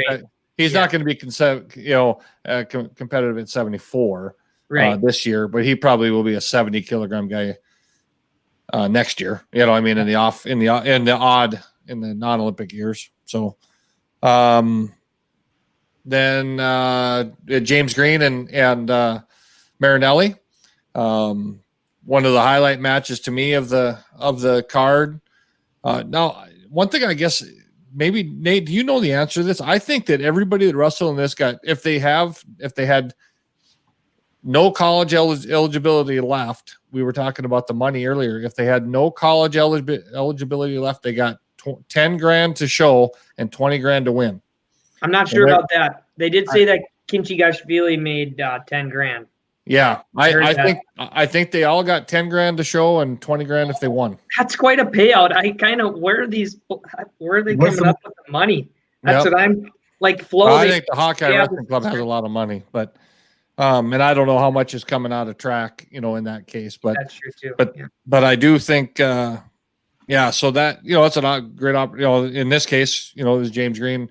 He's not going to be competitive at 74 this year, but he probably will be a 70 kilogram guy next year. In the non-Olympic years. So, then James Green and Marinelli, one of the highlight matches to me of the card. Now, one thing I guess maybe Nate, do you know the answer to this? I think that everybody that wrestled in this if they had no college eligibility left, we were talking about the money earlier. If they had no college eligibility left, they got 10 grand to show and 20 grand to win. I'm not sure about that. They did say that Kinchigashvili made 10 grand. Yeah, I think they all got 10 grand to show and 20 grand if they won. That's quite a payout. Where are they coming up with the money? That's what I'm like floating. I think the Hawkeye Wrestling Club has a lot of money, but and I don't know how much is coming out of track, in that case, but that's true too. But I do think, so that, it's a great opportunity. In this case, it was James Green.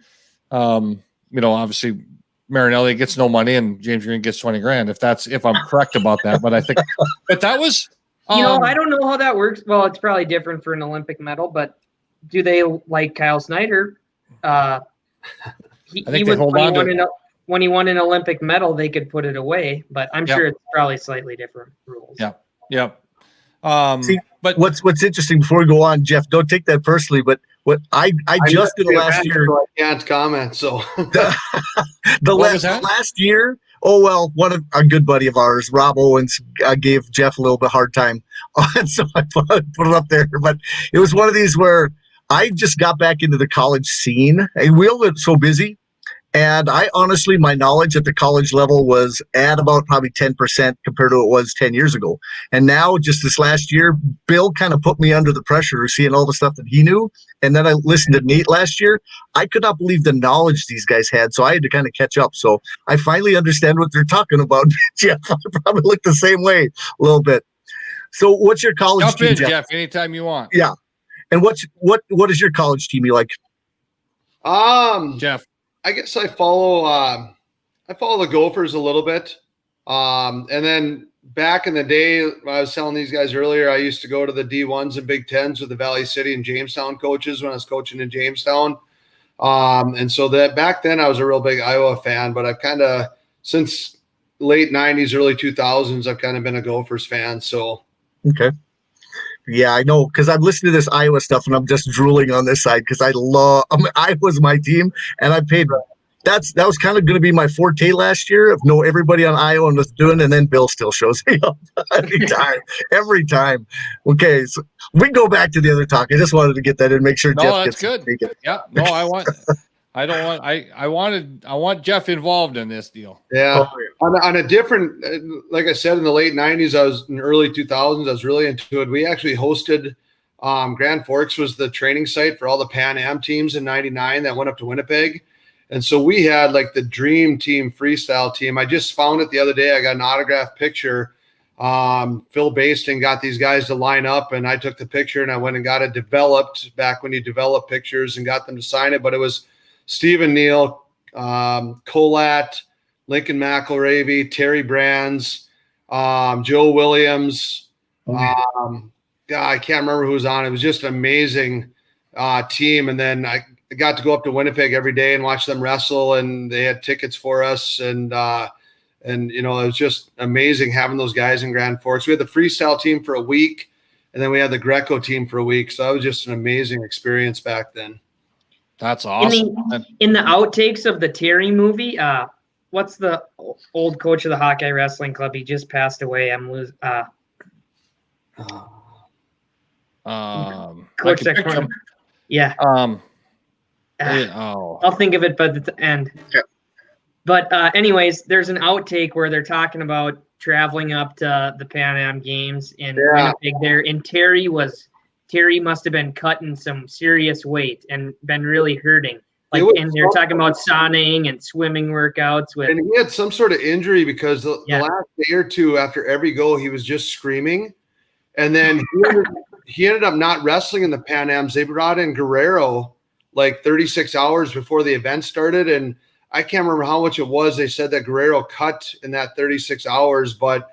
Obviously Marinelli gets no money and James Green gets 20 grand if I'm correct about that. But I think, but that was, I don't know how that works. Well, it's probably different for an Olympic medal, but do they like Kyle Snyder? He was when he won an Olympic medal, they could put it away, but I'm sure it's probably slightly different rules. Yeah. But what's interesting before we go on, Jeff, don't take that personally, but what I just did last year. So I can't comment. So last year, one of a good buddy of ours, Rob Owens, gave Jeff a little bit hard time, and so I put it up there. But it was one of these where I just got back into the college scene, and we all got so busy. And I honestly, my knowledge at the college level was at about probably 10% compared to what it was 10 years ago. And now, just this last year, Bill kind of put me under the pressure of seeing all the stuff that he knew. And then I listened to Nate last year. I could not believe the knowledge these guys had. So I had to kind of catch up. So I finally understand what they're talking about. Jeff, I probably look the same way a little bit. So what's your college jump team, in, Jeff? Jeff, anytime you want. Yeah. And what is your college team you like? Jeff. I guess I follow the Gophers a little bit. And then back in the day, I was telling these guys earlier, I used to go to the D1s and Big Tens with the Valley City and Jamestown coaches when I was coaching in Jamestown. And so that back then I was a real big Iowa fan, but I've kind of since late 90s, early 2000s, I've kind of been a Gophers fan. So okay. Yeah, I know, because I'm listening to this Iowa stuff and I'm just drooling on this side because Iowa's my team, and I paid. That was kind of going to be my forte last year of know everybody on Iowa and was doing, and then Bill still shows me up every time. Okay, so we can go back to the other talk. I just wanted to get that in, make sure Jeff gets good. It. Yeah, no, I want Jeff involved in this deal. Yeah, on a different, like I said, in the late 90s, I was in early 2000s, I was really into it. We actually hosted Grand Forks was the training site for all the Pan Am teams in 99 that went up to Winnipeg. And so we had like the dream team freestyle team. I just found it the other day. I got an autographed picture. Phil Basting got these guys to line up, and I took the picture and I went and got it developed back when you develop pictures and got them to sign it. But it was Stephen Neal, Colat, Lincoln McElravy, Terry Brands, Joe Williams. I can't remember who was on. It was just an amazing team. And then I got to go up to Winnipeg every day and watch them wrestle, and they had tickets for us. And it was just amazing having those guys in Grand Forks. We had the freestyle team for a week, and then we had the Greco team for a week. So that was just an amazing experience back then. That's awesome. In the outtakes of the Terry movie, what's the old coach of the Hawkeye Wrestling Club? He just passed away. I'm losing. Coach that corner. Yeah. I'll think of it by the end. Okay. But anyways, there's an outtake where they're talking about traveling up to the Pan Am Games in Winnipeg there, and Terry must have been cutting some serious weight and been really hurting. And they're talking about sauning and swimming workouts with. And he had some sort of injury because the last day or two after every go, he was just screaming. And then he ended up not wrestling in the Pan Ams. They brought in Guerrero like 36 hours before the event started. And I can't remember how much it was. They said that Guerrero cut in that 36 hours, but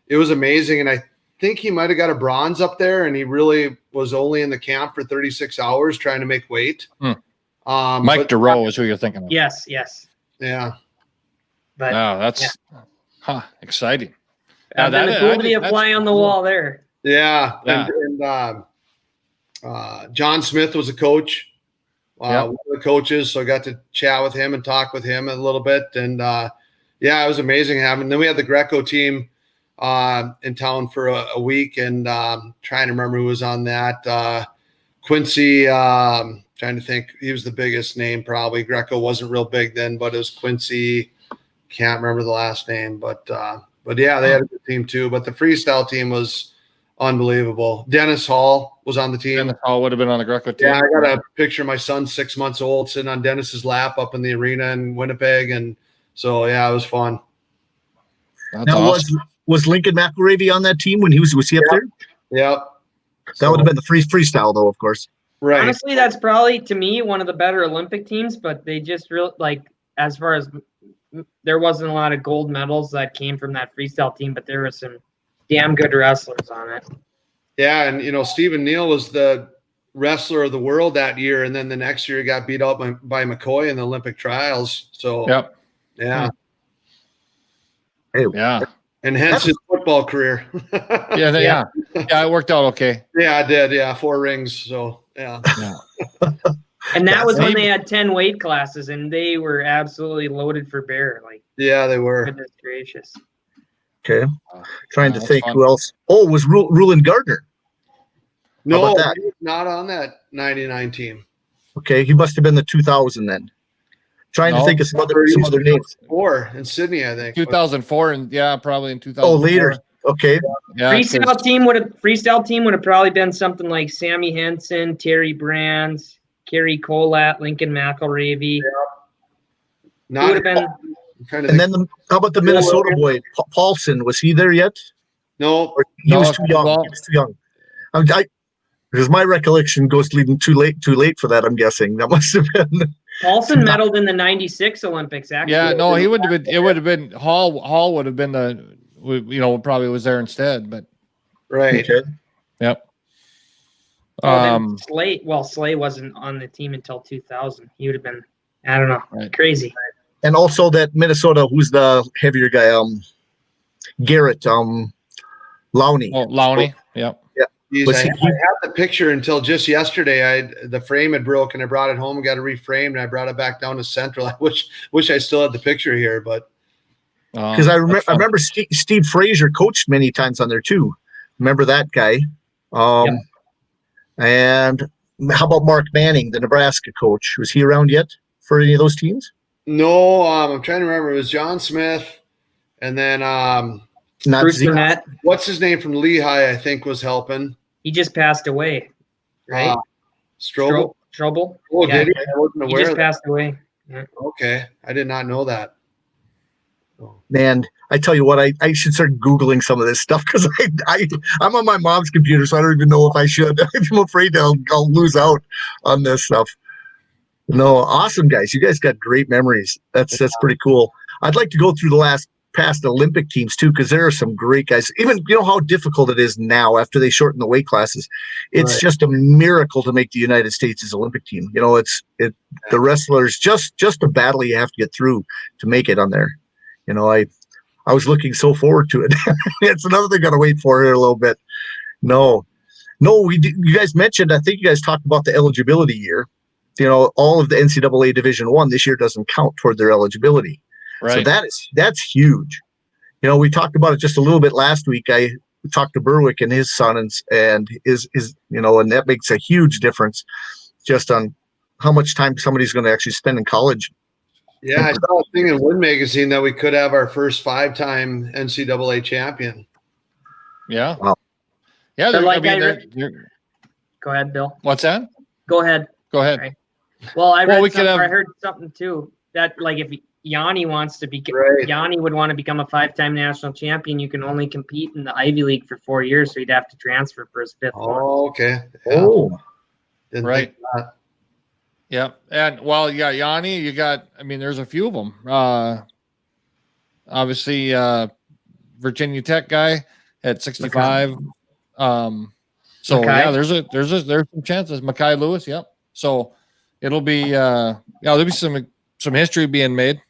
it was amazing. And I think he might have got a bronze up there, and he really was only in the camp for 36 hours trying to make weight. Mike DeRoe is who you're thinking of. Yes. Yeah. But that's exciting. It's going to be a fly on the wall there. Yeah. And John Smith was a coach, one of the coaches. So I got to chat with him and talk with him a little bit. And it was amazing having. Then we had the Greco team in town for a week, and trying to remember who was on that. Quincy, trying to think, he was the biggest name probably. Greco wasn't real big then, but it was Quincy. Can't remember the last name, but yeah, they had a good team too. But the freestyle team was unbelievable. Dennis Hall was on the team. Dennis Hall would have been on the Greco team. Yeah, I got a picture of my son, 6 months old, sitting on Dennis's lap up in the arena in Winnipeg, and so it was fun. That's awesome. Was Lincoln McElravy on that team when he was he up there? Yep. That would have been the freestyle though, of course. Right. Honestly, that's probably to me one of the better Olympic teams, but they just as far as there wasn't a lot of gold medals that came from that freestyle team, but there were some damn good wrestlers on it. Yeah, and Stephen Neal was the wrestler of the world that year, and then the next year he got beat up by McCoy in the Olympic trials. So yeah. Hey. And hence football career. Yeah, it worked out okay. Yeah, I did. Yeah, 4 rings. So yeah. And that was when Maybe. they had 10 weight classes, and they were absolutely loaded for bear. Like, Yeah, they were. goodness gracious. Okay. Trying to That's think fun. who else. Oh, it was Rulon Gardner. No, about that? he was not on that 99 team. Okay, he must have been the 2000 then. Trying to No. think of some other names. 4 in Sydney, I think. 2004, and probably in 2004. Oh, later. Okay. Yeah, Freestyle team would have probably been something like Sammy Henson, Terry Brands, Kerry Colat, Lincoln McElravy. Not would have been. And then how about the Minnesota boy, Paulson? Was he there yet? No. Or he was too young. He was too young. Because my recollection goes leading too late for that. I'm guessing that must have been. Paulson medaled in the '96 Olympics. Actually, yeah. No, he would have been. It would have been Hall. Hall would have been probably was there instead. But right. Okay. Yep. Slay. Well, Slay wasn't on the team until 2000. He would have been. I don't know. Right. Crazy. And also that Minnesota, who's the heavier guy? Garrett. Lowney. Oh, Lowney. Yep. Yeah. I had the picture until just yesterday. The frame had broken. I brought it home and got it reframed, and I brought it back down to Central. I wish I still had the picture here, but because I remember Steve Frazier coached many times on there too. Remember that guy? Yep. And how about Mark Manning, the Nebraska coach? Was he around yet for any of those teams? No, I'm trying to remember. It was John Smith, and then Not Burnett. What's his name from Lehigh? I think was helping. He just passed away, right? Strobel. Strobel. Oh, Yeah, did he? I wasn't he aware. just passed away. Yeah. Okay, I did not know that. Man, I tell you what, I should start Googling some of this stuff because I'm on my mom's computer, so I don't even know if I should. I'm afraid I'll lose out on this stuff. No, awesome guys. You guys got great memories. That's pretty cool. I'd like to go through the past Olympic teams too, because there are some great guys. Even how difficult it is now after they shorten the weight classes. It's just a miracle to make the United States' Olympic team. The wrestlers just a battle you have to get through to make it on there. I was looking so forward to it. It's another thing I got to wait for here a little bit. No, you guys mentioned, I think you guys talked about the eligibility year. All of the NCAA Division I this year doesn't count toward their eligibility. Right. So that's huge. We talked about it just a little bit last week. I talked to Berwick and his son and his and that makes a huge difference just on how much time somebody's going to actually spend in college. Yeah, I saw a thing in Win Magazine that we could have our first 5-time NCAA champion. Yeah. Wow. Yeah. Go ahead, Bill. What's that? Go ahead. Go ahead. Right. Well, I have- heard something too that if Yanni wants to be, Right. Yanni would want to become a 5-time national champion. You can only compete in the Ivy League for 4 years, so he'd have to transfer for his 5th one. Oh, okay. Yeah. Oh, Didn't Right. think that. Yeah. And you got Yanni, there's a few of them. Obviously, Virginia Tech guy at 65. So Mackay. yeah, there's some chances. Mackay Lewis. Yep. So it'll be, there'll be some history being made.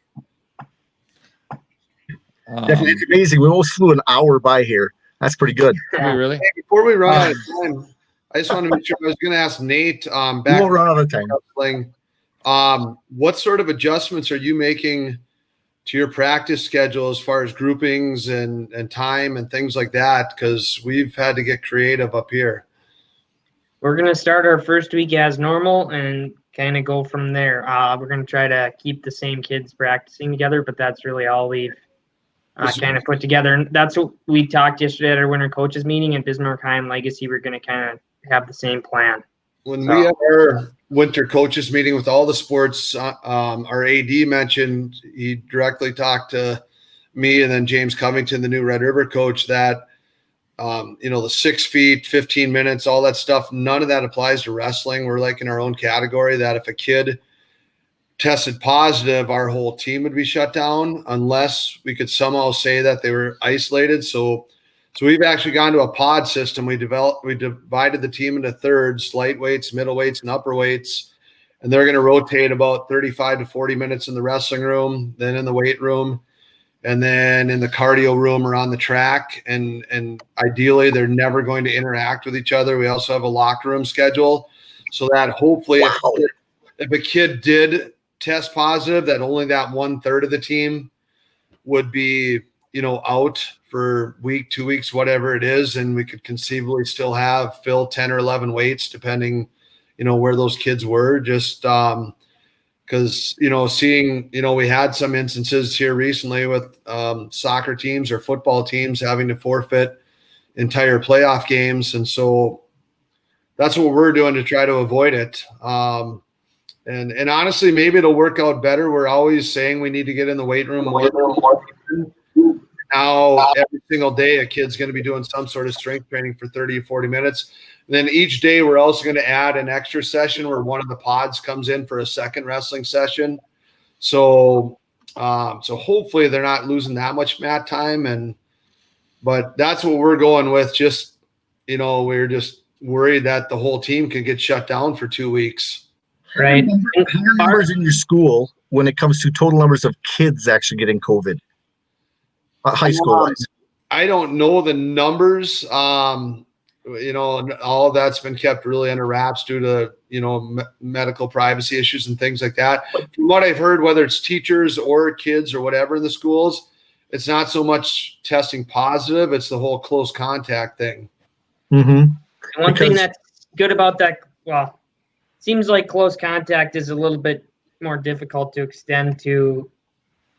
definitely. It's amazing. We almost flew an hour by here. That's pretty good. Really? Hey, before we run out of time, I just want to make sure. I was going to ask Nate. We Back won't run out of time. wrestling. What sort of adjustments are you making to your practice schedule as far as groupings and time and things like that? Because we've had to get creative up here. We're going to start our first week as normal and kind of go from there. We're going to try to keep the same kids practicing together, but that's really all we've kind of put together. And that's what we talked yesterday at our winter coaches meeting in Bismarck High and Legacy. We're going to kind of have the same plan. When we have our winter coaches meeting with all the sports, our AD mentioned, he directly talked to me and then James Covington, the new Red River coach, that the 6 feet, 15 minutes, all that stuff, none of that applies to wrestling. We're like in our own category that if a kid tested positive, our whole team would be shut down unless we could somehow say that they were isolated. So we've actually gone to a pod system. We divided the team into thirds, light weights, middle weights, and upper weights. And they're going to rotate about 35 to 40 minutes in the wrestling room, then in the weight room. and then in the cardio room or on the track. And ideally, they're never going to interact with each other. We also have a locker room schedule, so that hopefully if a kid did test positive, that only that 1/3 of the team would be, out for week, 2 weeks, whatever it is. And we could conceivably still fill 10 or 11 weights, depending, where those kids were, just because, seeing, we had some instances here recently with soccer teams or football teams having to forfeit entire playoff games. And so that's what we're doing to try to avoid it. And honestly, maybe it'll work out better. We're always saying we need to get in the weight room more. Now, every single day, a kid's going to be doing some sort of strength training for 30 or 40 minutes. And then each day, we're also going to add an extra session where one of the pods comes in for a second wrestling session. So hopefully they're not losing that much mat time. But that's what we're going with. Just, we're just worried that the whole team could get shut down for 2 weeks. Right. Your numbers in your school when it comes to total numbers of kids actually getting COVID, high school wise? I don't know the numbers. All of that's been kept really under wraps due to, medical privacy issues and things like that. From what I've heard, whether it's teachers or kids or whatever in the schools, it's not so much testing positive. It's the whole close contact thing. Mm-hmm. One thing that's good about that, well, seems like close contact is a little bit more difficult to extend to,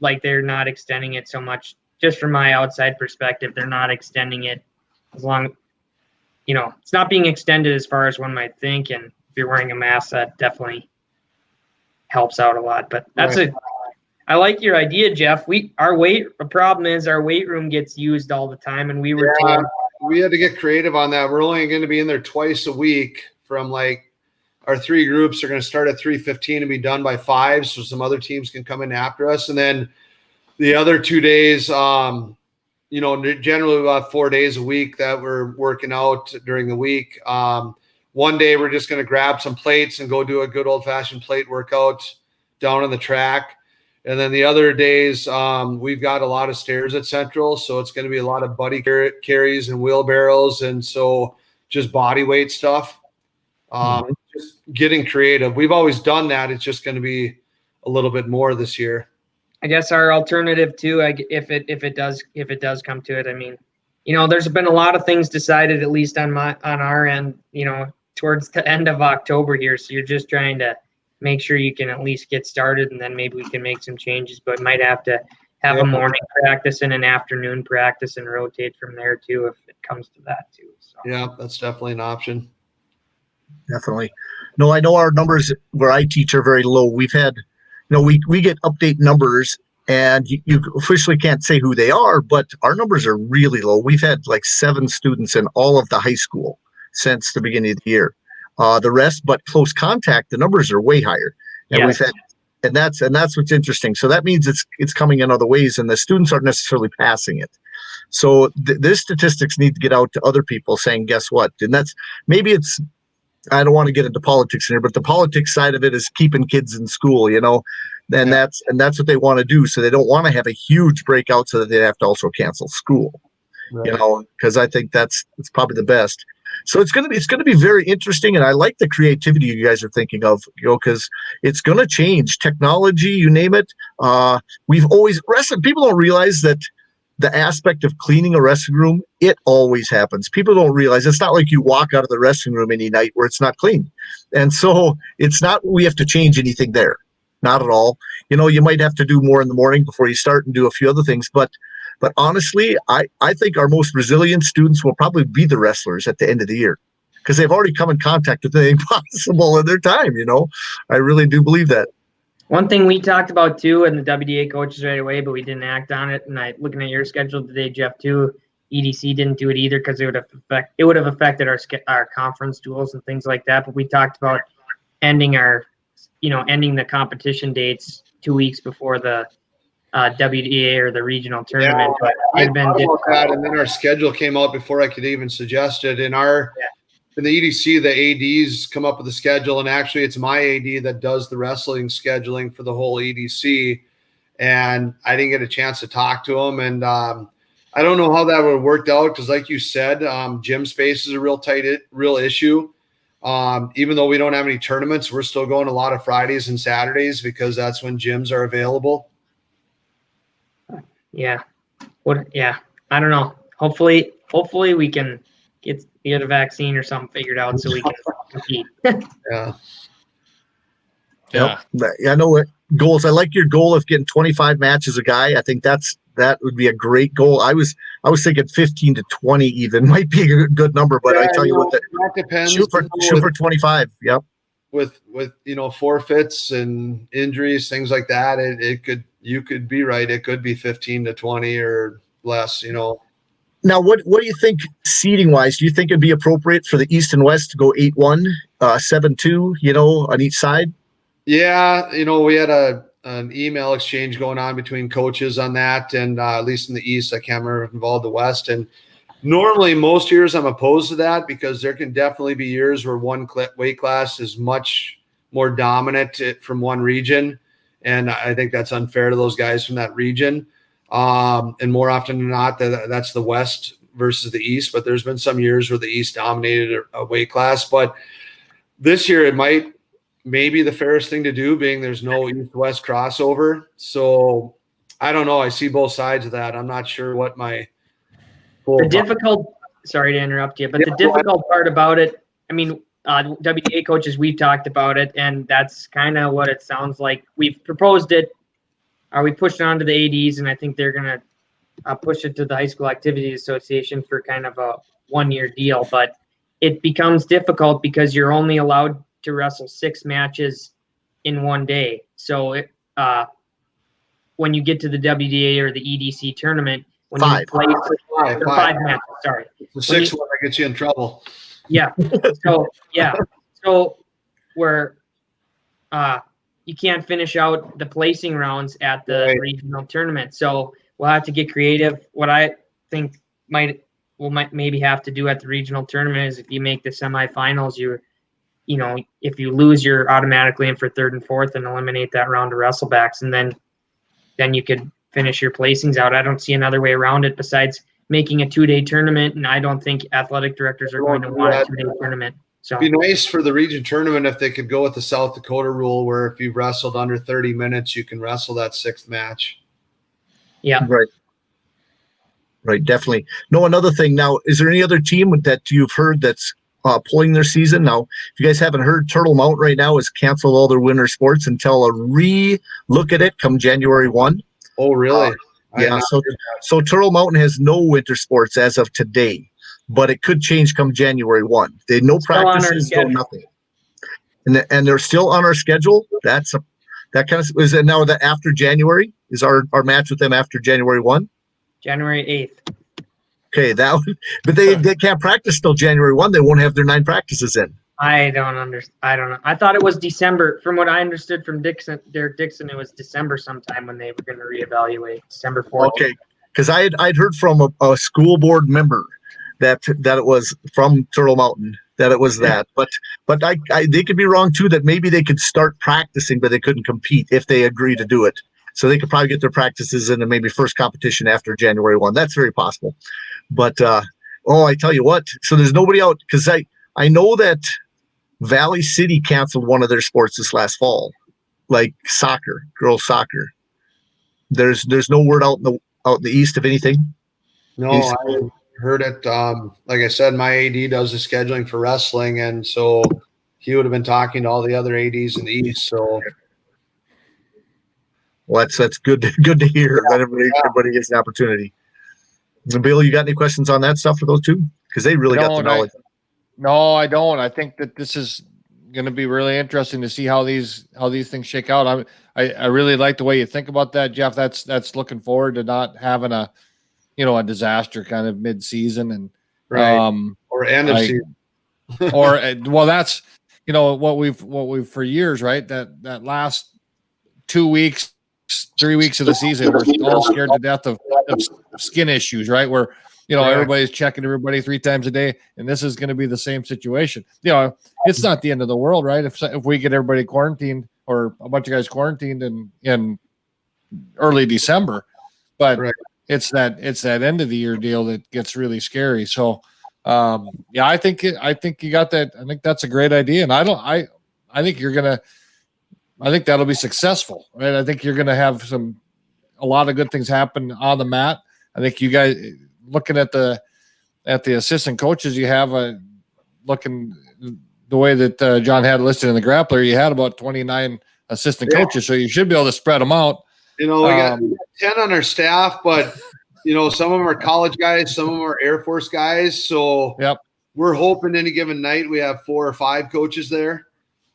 like they're not extending it so much. Just from my outside perspective, they're not extending it as long, it's not being extended as far as one might think. And if you're wearing a mask, that definitely helps out a lot. But that's right. I like your idea, Jeff. The problem is our weight room gets used all the time, and we were told we had to get creative on that. We're only going to be in there twice a week from our 3 groups are going to start at 3:15 and be done by 5. So some other teams can come in after us. And then the other 2 days, generally we have 4 days a week that we're working out during the week. One day we're just going to grab some plates and go do a good old fashioned plate workout down on the track. And then the other days, we've got a lot of stairs at Central. So it's going to be a lot of buddy carries and wheelbarrows. And so just body weight stuff. Just getting creative. We've always done that. It's just going to be a little bit more this year. I guess our alternative too, if it does come to it, I mean, there's been a lot of things decided, at least on our end, towards the end of October here. So you're just trying to make sure you can at least get started, and then maybe we can make some changes, but might have to have a morning practice and an afternoon practice and rotate from there too, if it comes to that too. So. Yeah, that's definitely an option. Definitely. No, I know our numbers where I teach are very low. We've had, we get update numbers, and you officially can't say who they are, but our numbers are really low. We've had 7 students in all of the high school since the beginning of the year. The rest, but close contact, the numbers are way higher. And yes. that's what's interesting. So that means it's coming in other ways, and the students aren't necessarily passing it. So this statistics need to get out to other people saying, guess what? And I don't want to get into politics here, but the politics side of it is keeping kids in school, and that's what they want to do. So they don't want to have a huge breakout so that they have to also cancel school, right. Because I think it's probably the best. So it's going to be very interesting. And I like the creativity you guys are thinking of, because it's going to change technology, you name it. We've always wrestled. People don't realize that the aspect of cleaning a wrestling room, it always happens. People don't realize it's not like you walk out of the wrestling room any night where it's not clean. And so it's not, we have to change anything there. Not at all. You might have to do more in the morning before you start and do a few other things. But honestly, I think our most resilient students will probably be the wrestlers at the end of the year, because they've already come in contact with anything possible in their time. I really do believe that. One thing we talked about too, and the WDA coaches right away, but we didn't act on it. And looking at your schedule today, Jeff, too, EDC didn't do it either because it would have affected our conference duels and things like that. But we talked about ending the competition dates 2 weeks before the WDA or the regional tournament. Yeah, I thought about that, and then our schedule came out before I could even suggest it. In the EDC, the ADs come up with the schedule, and actually it's my AD that does the wrestling scheduling for the whole EDC. and I didn't get a chance to talk to him. And I don't know how that would have worked out because, like you said, gym space is a real issue. Even though we don't have any tournaments, we're still going a lot of Fridays and Saturdays because that's when gyms are available. Yeah. Yeah. I don't know. Hopefully we can get a vaccine or something figured out so we can compete. Yeah. Yeah. Yep. I know what goals. I like your goal of getting 25 matches a guy. I think that would be a great goal. I was thinking 15 to 20 even might be a good number, but I tell you what, that depends. shoot for 25. Yep. With forfeits and injuries, things like that, you could be right. It could be 15 to 20 or less. Now, what do you think seeding wise? Do you think it'd be appropriate for the East and West to go 8-1, 7-2? On each side. Yeah, we had an email exchange going on between coaches on that, and at least in the East, I can't remember if it involved the West. And normally, most years I'm opposed to that because there can definitely be years where one weight class is much more dominant from one region, and I think that's unfair to those guys from that region. And more often than not, that's the West versus the East. But there's been some years where the East dominated a weight class. But this year, it might maybe the fairest thing to do, being there's no East-West crossover. So I don't know. I see both sides of that. I'm not sure what my sorry to interrupt you, but the difficult part about it, I mean, WDA coaches, we've talked about it, and that's kind of what it sounds like. We've proposed it. We pushed it on to the ADs, and I think they're going to push it to the High School Activities Association for kind of a one-year deal. But it becomes difficult because you're only allowed to wrestle 6 matches in one day. So when you get to the WDA or the EDC tournament, when you play five matches, sorry. The 6th one that gets you in trouble. Yeah. So where you can't finish out the placing rounds at the regional tournament. So we'll have to get creative. What I think might maybe have to do at the regional tournament is if you make the semifinals, if you lose, you're automatically in for 3rd and 4th and eliminate that round of wrestlebacks. And then you could finish your placings out. I don't see another way around it besides making a 2-day tournament. And I don't think athletic directors are going to want a 2-day tournament. So it'd be nice for the region tournament if they could go with the South Dakota rule, where if you've wrestled under 30 minutes, you can wrestle that 6th match. Yeah. Right. Definitely. No, another thing now, is there any other team that you've heard that's pulling their season? Now, if you guys haven't heard, Turtle Mountain right now has canceled all their winter sports until a re-look at it come January 1. Oh, really? Yeah. So Turtle Mountain has no winter sports as of today, but it could change come January 1. They no practices, no nothing. And they're still on our schedule. That kind of is it now that after January is our match with them after January 1? January 8th. Okay, but they can't practice till January 1. They won't have their 9 practices in. I don't know. I thought it was December. From what I understood from Derek Dixon, it was December sometime when they were going to reevaluate. December 4th. Okay, because I'd heard from a school board member that it was from Turtle Mountain that it was that, but they could be wrong too. That maybe they could start practicing, but they couldn't compete if they agree to do it. So they could probably get their practices in and maybe first competition after January 1. That's very possible. But I tell you what. So there's nobody out because I know that Valley City canceled one of their sports this last fall, like soccer, girls soccer. There's no word out in the East of anything. No, I heard it. Like I said, my AD does the scheduling for wrestling, and so he would have been talking to all the other ADs in the East. So, well, that's good. Good to hear that everybody gets an opportunity. And Bill, you got any questions on that stuff for those two? Because they really got the knowledge. No, I don't. I think that this is going to be really interesting to see how these things shake out. I really like the way you think about that, Jeff. That's looking forward to not having a disaster kind of mid-season and or end of season. Or well, that's what we've for years, right? That last 2 weeks, 3 weeks of the season, we're all scared to death of skin issues, right? Where everybody's checking everybody 3 times a day, and this is going to be the same situation. It's not the end of the world, right? If we get everybody quarantined or a bunch of guys quarantined and early December, but Right. it's that end of the year deal that gets really scary. So, yeah, I think you got that. I think that's a great idea. And I think I think that'll be successful, right? I think you're going to have a lot of good things happen on the mat. I think you guys, looking at the assistant coaches you have, looking the way that John had listed in the Grappler, you had about 29 assistant coaches, so you should be able to spread them out. We got 10 on our staff, but some of them are college guys, some of them are Air Force guys. So we're hoping any given night we have 4 or 5 coaches there.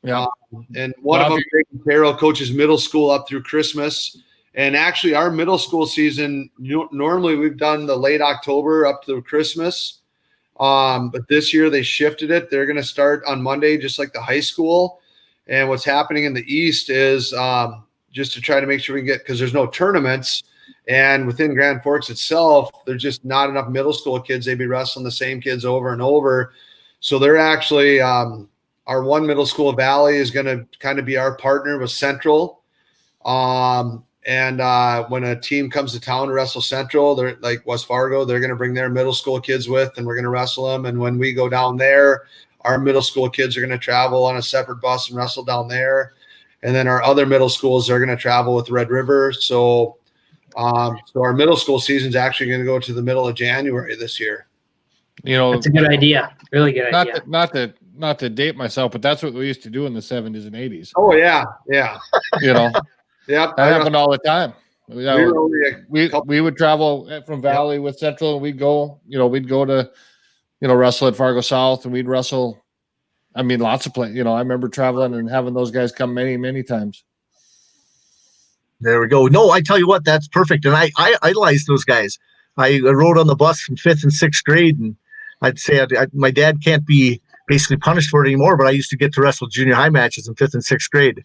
Yeah. And one of them, Carol, coaches middle school up through Christmas. And actually, our middle school season, normally we've done the late October up to Christmas. But this year they shifted it. They're going to start on Monday, just like the high school. And what's happening in the East is just to try to make sure we can because there's no tournaments. And within Grand Forks itself, there's just not enough middle school kids. They'd be wrestling the same kids over and over. So they're actually our one middle school, Valley, is going to kind of be our partner with Central. And when a team comes to town to wrestle Central, they're like West Fargo, they're going to bring their middle school kids with, and we're going to wrestle them. And when we go down there, our middle school kids are going to travel on a separate bus and wrestle down there. And then our other middle schools are going to travel with Red River. So our middle school season is actually going to go to the middle of January this year. That's a good idea. Really good idea. Not to date myself, but that's what we used to do in the 70s and 80s. Oh yeah. Yep, that happened all the time. We would travel from Valley with Central, and we'd go to wrestle at Fargo South, and we'd wrestle. I mean, lots of play. I remember traveling and having those guys come many, many times. There we go. No, I tell you what, that's perfect. And I idolized those guys. I rode on the bus from 5th and 6th grade, and I'd say my dad can't be basically punished for it anymore, but I used to get to wrestle junior high matches in 5th and 6th grade.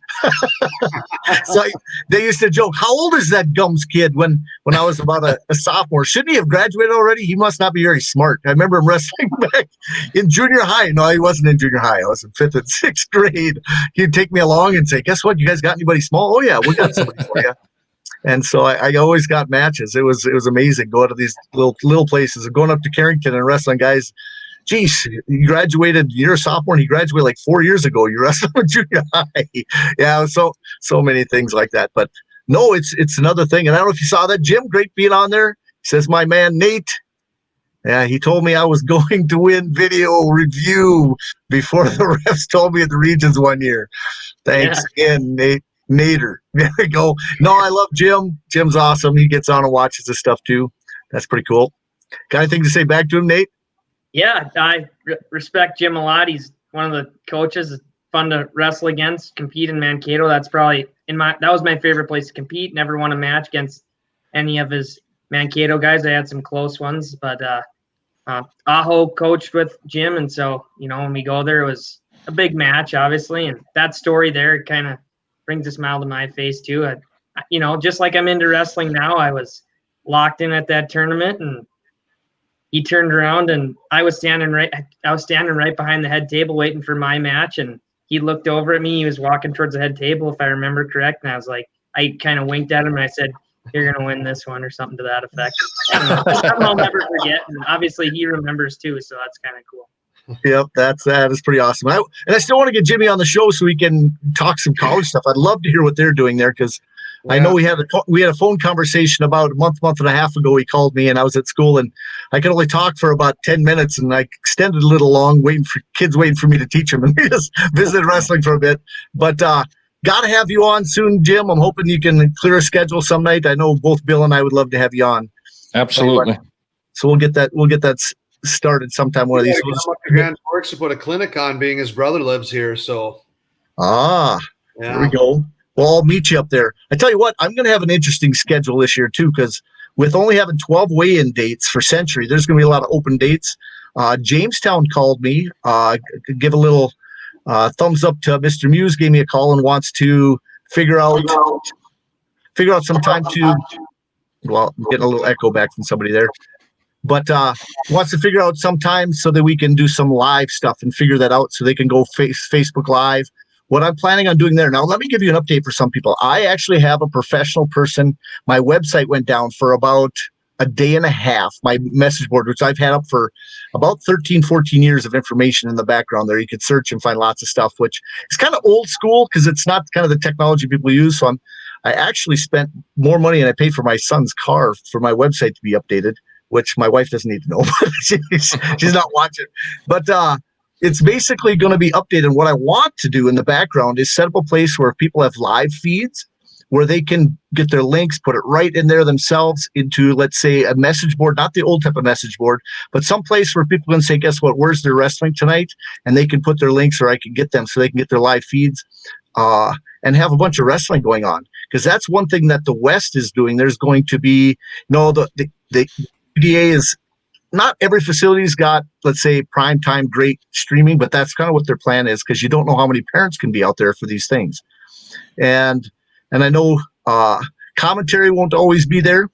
So they used to joke, how old is that Gums kid when I was about a sophomore? Shouldn't he have graduated already? He must not be very smart. I remember him wrestling back in junior high. No, he wasn't in junior high. I was in 5th and 6th grade. He'd take me along and say, guess what? You guys got anybody small? Oh, yeah, we got somebody for you. And so I always got matches. It was amazing going to these little places and going up to Carrington and wrestling guys. Geez, you graduated, you're a sophomore, and you graduated like 4 years ago. You wrestled in junior high. Yeah, so many things like that. But no, it's another thing. And I don't know if you saw that, Jim, great being on there. He says, my man, Nate, yeah, he told me I was going to win video review before the refs told me at the regions one year. Thanks again, Nate. Nader. There we go. No, I love Jim. Jim's awesome. He gets on and watches this stuff too. That's pretty cool. Got anything to say back to him, Nate? Yeah, I respect Jim a lot. He's one of the coaches. It's fun to wrestle against, compete in Mankato. That's probably that was my favorite place to compete. Never won a match against any of his Mankato guys. I had some close ones, but Aho coached with Jim, and so when we go there, it was a big match, obviously, and that story there kind of brings a smile to my face too. Just like I'm into wrestling now, I was locked in at that tournament, and he turned around, and I was standing right behind the head table waiting for my match, and he looked over at me. He was walking towards the head table, if I remember correct, and I was like, I kind of winked at him and I said, "You're gonna win this one," or something to that effect. Something I'll never forget, and obviously he remembers too, so that's kind of cool. Yep, that is pretty awesome. I still want to get Jimmy on the show so we can talk some college stuff. I'd love to hear what they're doing there, because I know we had a phone conversation about a month and a half ago. He called me, and I was at school, and I could only talk for about 10 minutes, and I extended a little long, waiting for me to teach him, and we just visited wrestling for a bit. But got to have you on soon, Jim. I'm hoping you can clear a schedule some night. I know both Bill and I would love to have you on. Absolutely. So we'll get that started sometime one of these. Grand Forks to put a clinic on, being his brother lives here. So there we go. Well, I'll meet you up there. I tell you what, I'm going to have an interesting schedule this year too, because with only having 12 weigh-in dates for Century, there's going to be a lot of open dates. Jamestown called me, give a little thumbs up to Mr. Muse, gave me a call and wants to figure out some time to. Well, I'm getting a little echo back from somebody there. But wants to figure out some time so that we can do some live stuff and figure that out so they can go Facebook Live. what I'm planning on doing there. Now, let me give you an update for some people. I actually have a professional person. My website went down for about a day and a half. My message board, which I've had up for about 13, 14 years of information in the background there. You could search and find lots of stuff, which is kind of old school because it's not kind of the technology people use. So I actually spent more money and I paid for my son's car for my website to be updated, which my wife doesn't need to know. She's not watching. But it's basically going to be updated. What I want to do in the background is set up a place where people have live feeds where they can get their links, put it right in there themselves into, let's say, a message board, not the old type of message board, but some place where people can say, guess what, where's their wrestling tonight? And they can put their links or I can get them so they can get their live feeds and have a bunch of wrestling going on. Because that's one thing that the West is doing. There's going to be, the PDA is, not every facility's got, let's say, prime time great streaming, but that's kind of what their plan is because you don't know how many parents can be out there for these things. And I know commentary won't always be there,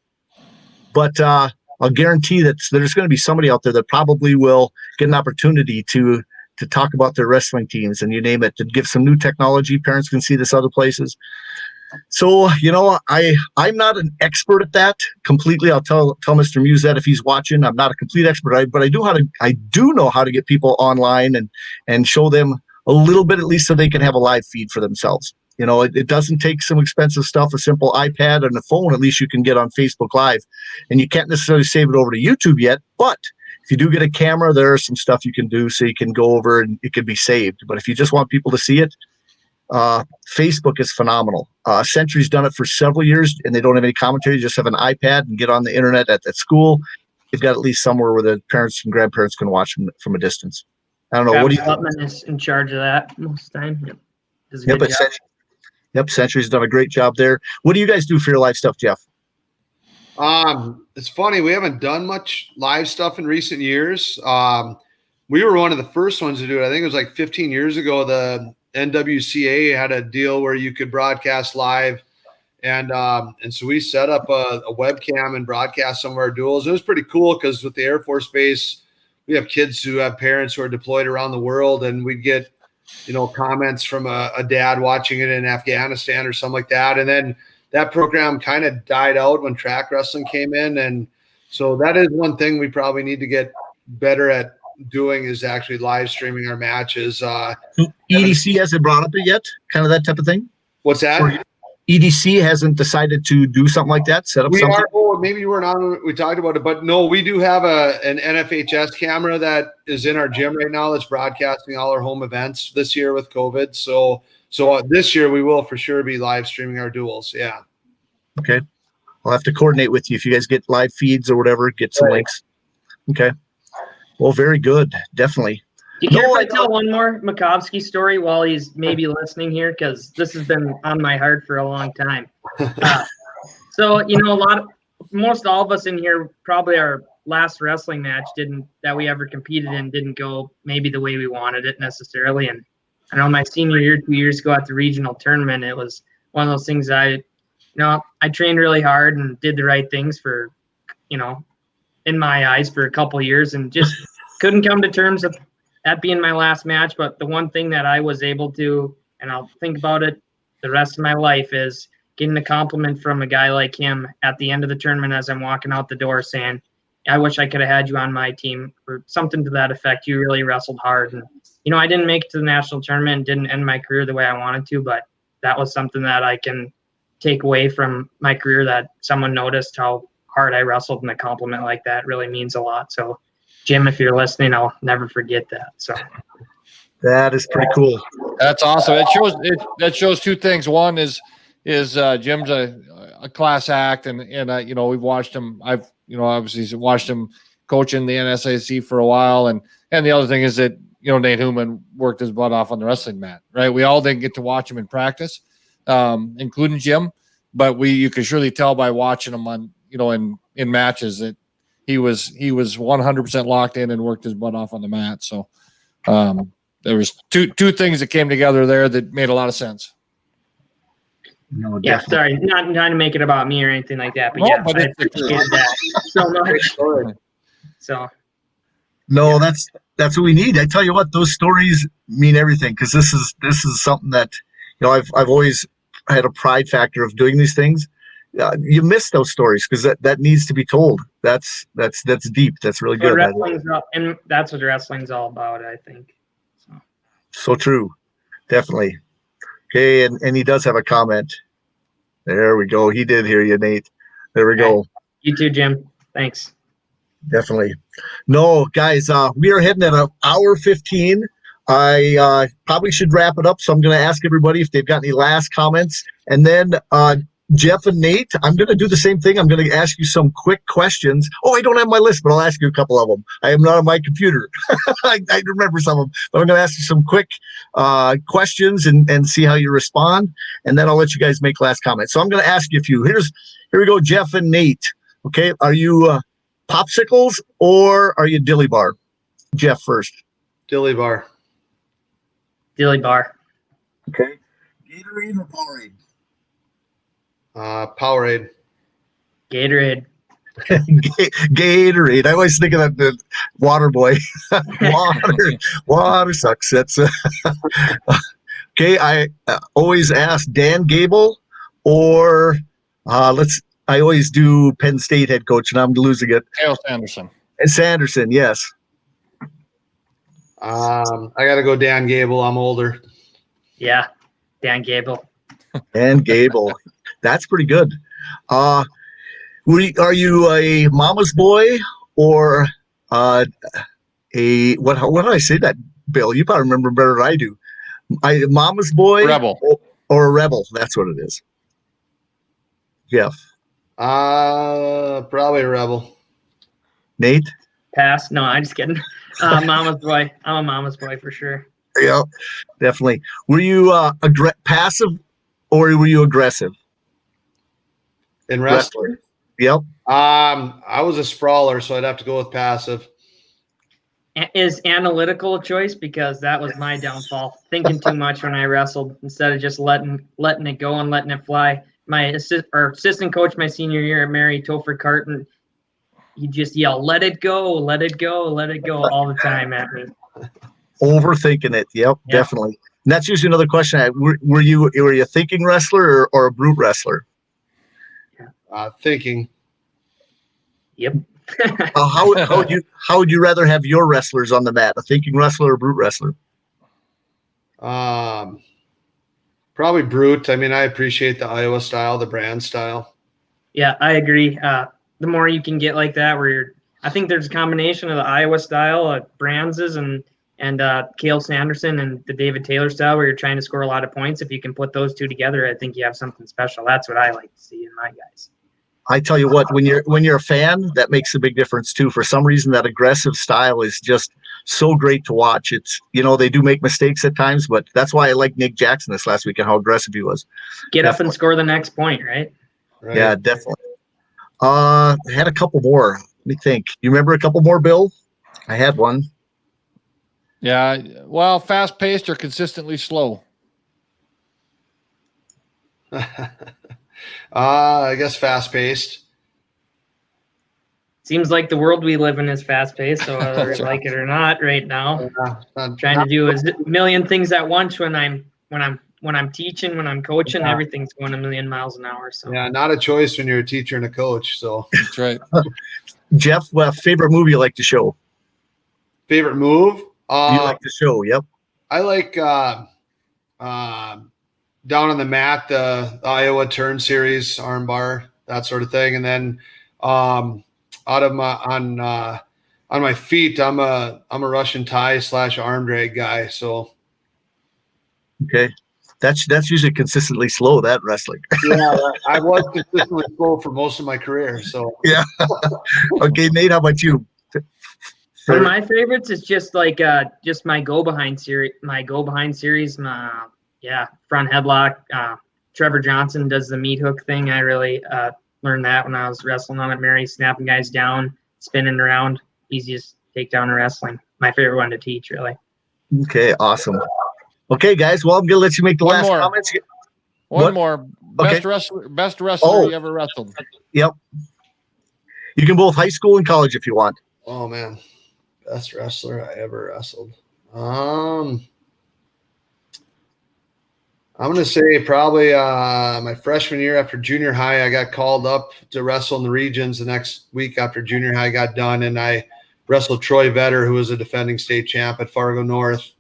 but I'll guarantee that there's going to be somebody out there that probably will get an opportunity to talk about their wrestling teams and you name it, to give some new technology. Parents can see this other places. So, I'm not an expert at that completely. I'll tell Mr. Muse that if he's watching. I'm not a complete expert, but I do know how to get people online and show them a little bit at least so they can have a live feed for themselves. It doesn't take some expensive stuff, a simple iPad and a phone, at least you can get on Facebook Live. And you can't necessarily save it over to YouTube yet, but if you do get a camera, there is some stuff you can do so you can go over and it can be saved. But if you just want people to see it, Facebook is phenomenal. Century's done it for several years and they don't have any commentary. You just have an iPad and get on the internet at school. They've got at least somewhere where the parents and grandparents can watch them from a distance. I don't know. What do you think? Humann is in charge of that most of the time. Yep. Does a good job. Century's done a great job there. What do you guys do for your live stuff, Jeff? It's funny. We haven't done much live stuff in recent years. We were one of the first ones to do it. I think it was like 15 years ago. The NWCA had a deal where you could broadcast live. And so we set up a webcam and broadcast some of our duels. It was pretty cool because with the Air Force Base, we have kids who have parents who are deployed around the world, and we'd get, comments from a dad watching it in Afghanistan or something like that. And then that program kind of died out when track wrestling came in. And so that is one thing we probably need to get better at doing is actually live streaming our matches. EDC hasn't brought up it yet, kind of that type of thing? What's that? EDC hasn't decided to do something like that, set up something? Maybe you weren't on when we talked about it, but no, we do have an NFHS camera that is in our gym right now that's broadcasting all our home events this year with COVID. So this year we will for sure be live streaming our duels. Yeah. Okay. I'll have to coordinate with you if you guys get live feeds or whatever, get some links. Okay. Well, very good. Definitely. Do you care if I tell one more Makovsky story while he's maybe listening here? Because this has been on my heart for a long time. So, most all of us in here, probably our last wrestling match that we ever competed in didn't go maybe the way we wanted it necessarily. And I know my senior year, 2 years ago at the regional tournament, it was one of those things I trained really hard and did the right things for, in my eyes for a couple of years and just couldn't come to terms with that being my last match. But the one thing that I was able to, and I'll think about it the rest of my life, is getting a compliment from a guy like him at the end of the tournament as I'm walking out the door saying, I wish I could have had you on my team, or something to that effect. You really wrestled hard. And, I didn't make it to the national tournament and didn't end my career the way I wanted to, but that was something that I can take away from my career, that someone noticed how hard I wrestled, and a compliment like that really means a lot. So, Jim, if you're listening, I'll never forget that. So that is pretty cool. That's awesome. That shows two things. One is Jim's a class act, and we've watched him. I've obviously watched him coach in the NSIC for a while, and the other thing is that Nate Humann worked his butt off on the wrestling mat. Right, we all didn't get to watch him in practice, including Jim, but you could surely tell by watching him on in matches that he was 100% locked in and worked his butt off on the mat. So there was two things that came together there that made a lot of sense. No, yeah, sorry, not trying to make it about me or anything like that, but I appreciate that so much. So no, That's what we need. I tell you what, those stories mean everything, because this is something that, I've always had a pride factor of doing these things. You miss those stories because that needs to be told. That's deep. That's really good. And that's what wrestling's all about, I think. So true. Definitely. Okay, and he does have a comment. There we go. He did hear you, Nate. There we go. You too, Jim. Thanks. Definitely. No, guys, we are heading at an hour 15. I probably should wrap it up, so I'm going to ask everybody if they've got any last comments. And then Jeff and Nate, I'm going to do the same thing. I'm going to ask you some quick questions. Oh, I don't have my list, but I'll ask you a couple of them. I am not on my computer. I remember some of them. But I'm going to ask you some quick questions and see how you respond. And then I'll let you guys make last comments. So I'm going to ask you a few. Here we go, Jeff and Nate. Okay, are you popsicles or are you dilly bar? Jeff first. Dilly bar. Dilly bar. Okay. Gatorade or Powerade? Powerade. Gatorade. Gatorade. I always think of the water boy. Water sucks. That's okay. I always ask Dan Gable or I always do Penn State head coach, and I'm losing it. Dale Sanderson. And Sanderson, yes. I got to go Dan Gable. I'm older. Yeah, Dan Gable. And Gable. That's pretty good. Are you a mama's boy or what do I say that, Bill? You probably remember better than I do. Mama's boy? Rebel. Or a rebel. That's what it is. Jeff. Probably a rebel. Nate? Pass. No, I'm just kidding. Mama's boy. I'm a mama's boy for sure. Yeah, definitely. Were you passive or were you aggressive? In wrestling? Yep. I was a sprawler, so I'd have to go with passive. Is analytical a choice? Because that was my downfall. Thinking too much when I wrestled instead of just letting it go and letting it fly. My assistant coach my senior year at Mary, Topher Carton, he just yelled, "Let it go, let it go, let it go," all the time at me. Overthinking it. Yep, definitely. And that's usually another question. Were you a thinking wrestler or a brute wrestler? Thinking. Yep. How would you rather have your wrestlers on the mat, a thinking wrestler or a brute wrestler? Probably brute. I mean, I appreciate the Iowa style, the brand style. Yeah, I agree. The more you can get like that, I think there's a combination of the Iowa style, Brands's and Cale Sanderson and the David Taylor style where you're trying to score a lot of points. If you can put those two together, I think you have something special. That's what I like to see in my guys. I tell you what, when you're a fan, that makes a big difference too. For some reason, that aggressive style is just so great to watch. It's, they do make mistakes at times, but that's why I like Nick Jackson this last week and how aggressive he was. Get up and score the next point, right? Yeah, definitely. I had a couple more. Let me think. You remember a couple more, Bill? I had one. Yeah, well, fast-paced or consistently slow? I guess fast-paced. Seems like the world we live in is fast-paced, so whether we like it or not right now. I'm trying to do a million things at once when I'm teaching, when I'm coaching, everything's going a million miles an hour. So yeah, not a choice when you're a teacher and a coach. So that's right. Jeff, favorite movie you like to show? Favorite move? You like to show? Yep. I like down on the mat, the Iowa turn series, arm bar, that sort of thing, and then out of on my feet, I'm a Russian tie / arm drag guy. So okay. That's usually consistently slow, that wrestling. Yeah, I was consistently slow for most of my career. So yeah. Okay, Nate, how about you? One of my favorites is just like just my go behind series. Front headlock. Trevor Johnson does the meat hook thing. I really learned that when I was wrestling on at Mary, snapping guys down, spinning around. Easiest takedown in wrestling. My favorite one to teach, really. Okay, awesome. Okay, guys. Well, I'm gonna let you make the last comments. One more. Best wrestler you ever wrestled. Yep. You can both high school and college if you want. Oh man, Best wrestler I ever wrestled. I'm going to say probably my freshman year after junior high, I got called up to wrestle in the regions the next week after junior high got done, and I wrestled Troy Vetter, who was a defending state champ at Fargo North.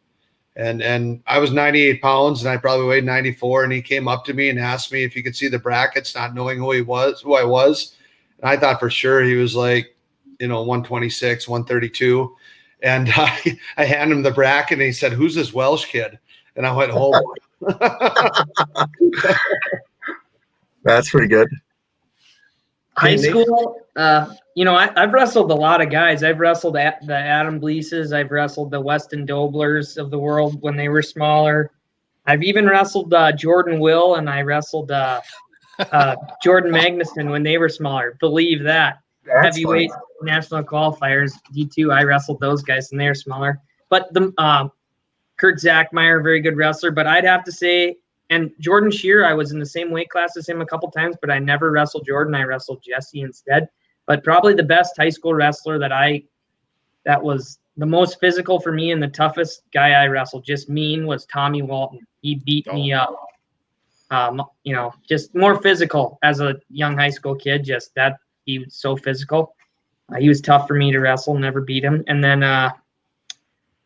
And I was 98 pounds, and I probably weighed 94, and he came up to me and asked me if he could see the brackets, not knowing who I was. And I thought for sure he was like, 126, 132. And I handed him the bracket, and he said, "Who's this Welsh kid?" And I went, "Oh." That's pretty good. High school, I've wrestled a lot of guys. I've wrestled the Adam Bleases. I've wrestled the Weston Doblers of the world when they were smaller. I've even wrestled Jordan Will, and I wrestled Jordan Magnuson when they were smaller. Believe that. That's Heavyweight national qualifiers, D2, I wrestled those guys, and they're smaller. But the Kurt Zachmeyer, very good wrestler. But I'd have to say, and Jordan Shear, I was in the same weight class as him a couple times, but I never wrestled Jordan. I wrestled Jesse instead. But probably the best high school wrestler that was the most physical for me and the toughest guy I wrestled, just mean, was Tommy Walton. He beat me up. Just more physical as a young high school kid. Just that he was so physical. He was tough for me to wrestle. Never beat him. And then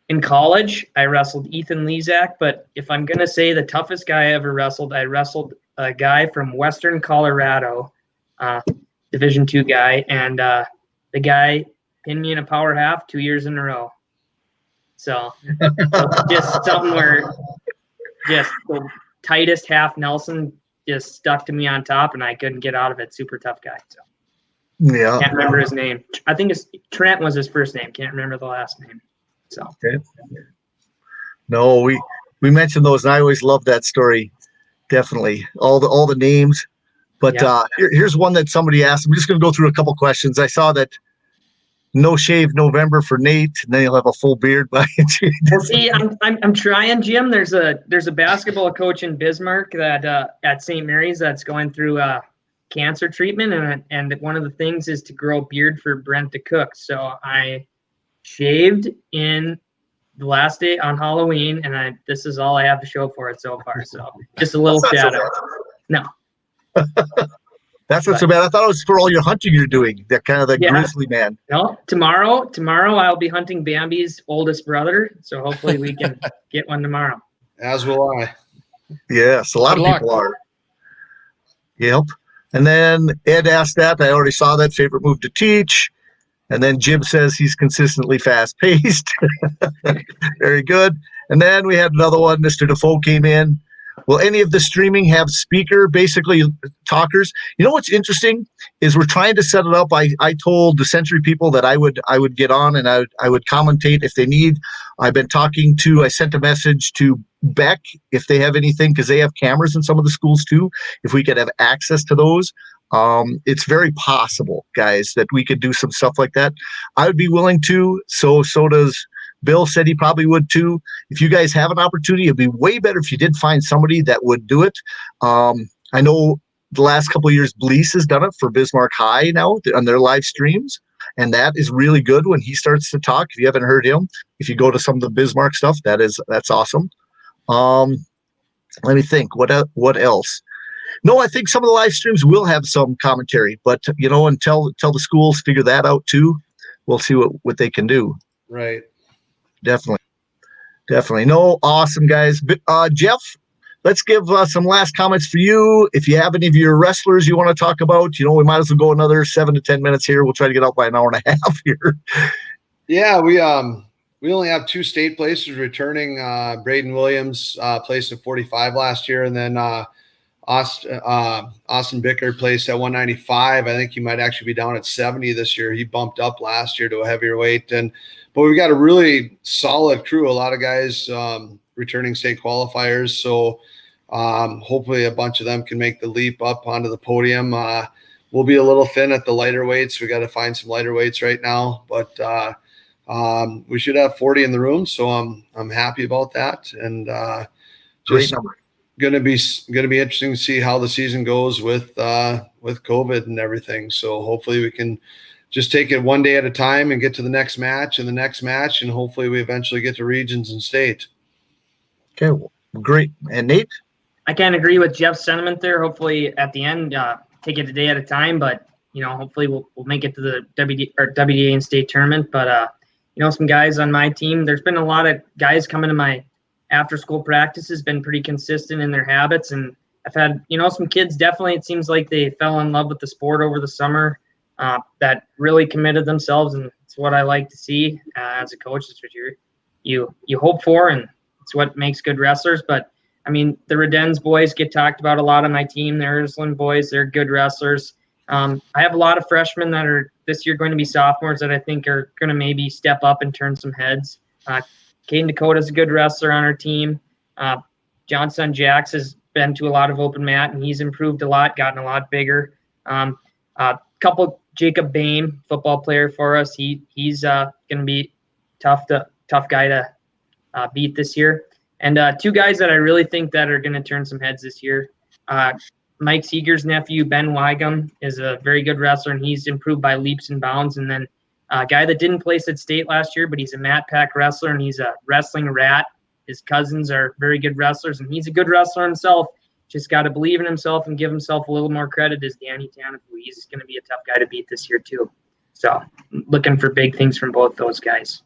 in college, I wrestled Ethan Lezak, but if I'm going to say the toughest guy I ever wrestled, I wrestled a guy from Western Colorado, Division II guy, and the guy pinned me in a power half 2 years in a row. So just something where just the tightest half Nelson just stuck to me on top, and I couldn't get out of it. Super tough guy. So Yeah. can't remember his name. I think Trent was his first name. Can't remember the last name. So Okay. No, we mentioned those, and I always love that story. Definitely, all the names. But Yeah. Here's one that somebody asked. I'm just going to go through a couple questions. I saw that no shave November for Nate, and then he'll have a full beard by. Well, see, I'm trying, Jim. There's a basketball coach in Bismarck that at St. Mary's that's going through cancer treatment, and one of the things is to grow beard for Brent to cook. So I shaved in the last day on Halloween, and this is all I have to show for it so far. So just a little shadow. No. That's not so bad. I thought it was for all your hunting you're doing. That kind of Yeah. grizzly man. No, tomorrow I'll be hunting Bambi's oldest brother. So hopefully we can get one tomorrow. As will I. Yes, a lot Good of luck. people are. Yep. And then Ed asked that. I already saw that. Favorite move to teach. And then Jim says he's consistently fast-paced. Very good. And then we had another one. Mr. Defoe came in. Will any of the streaming have speaker, basically talkers? You know what's interesting is we're trying to set it up. I told the Century people that I would get on and I would commentate if they need. I sent a message to Beck if they have anything, because they have cameras in some of the schools too. If we could have access to those. It's very possible, guys, that we could do some stuff like that. I would be willing to. So does Bill. Said he probably would too. If you guys have an opportunity, it'd be way better if you did find somebody that would do it. I know the last couple of years, Blease has done it for Bismarck High now on their live streams, and that is really good when he starts to talk. If you haven't heard him, if you go to some of the Bismarck stuff, that's awesome. Let me think. What else? No, I think some of the live streams will have some commentary, but until the schools figure that out too, we'll see what they can do. Right. Definitely. No, awesome guys. Jeff, let's give some last comments for you. If you have any of your wrestlers you want to talk about, we might as well go another 7 to 10 minutes here. We'll try to get out by an hour and a half here. Yeah, we only have 2 state placers returning. Braden Williams placed at 45 last year, and then Austin Bicker placed at 195. I think he might actually be down at 70 this year. He bumped up last year to a heavier weight, but we've got a really solid crew. A lot of guys returning state qualifiers, so hopefully a bunch of them can make the leap up onto the podium. We'll be a little thin at the lighter weights. We got to find some lighter weights right now, but we should have 40 in the room, so I'm happy about that. And Great number. Going to be interesting to see how the season goes with COVID and everything. So hopefully we can just take it one day at a time and get to the next match and the next match, and hopefully we eventually get to regions and state. Okay, well, great. And Nate? I can't agree with Jeff's sentiment there. Hopefully at the end, take it a day at a time, but hopefully we'll make it to the WDA and state tournament. But some guys on my team, there's been a lot of guys coming to my after school practices, been pretty consistent in their habits, and I've had some kids, definitely it seems like they fell in love with the sport over the summer, that really committed themselves, and it's what I like to see as a coach. It's what you hope for, and it's what makes good wrestlers. But I mean, the Redens boys get talked about a lot on my team. The Ursuline boys, they're good wrestlers. I have a lot of freshmen that are this year going to be sophomores that I think are going to maybe step up and turn some heads. Caden Dakota's a good wrestler on our team. Johnson Jax has been to a lot of open mat, and he's improved a lot, gotten a lot bigger. Couple Jacob Bain, football player for us. He's going to be tough guy to beat this year. And two guys that I really think that are going to turn some heads this year. Mike Seeger's nephew, Ben Wygum, is a very good wrestler, and he's improved by leaps and bounds. And then a guy that didn't place at state last year, but he's a mat pack wrestler, and he's a wrestling rat. His cousins are very good wrestlers, and he's a good wrestler himself. Just got to believe in himself and give himself a little more credit as Danny Tanafu. He's going to be a tough guy to beat this year too. So looking for big things from both those guys.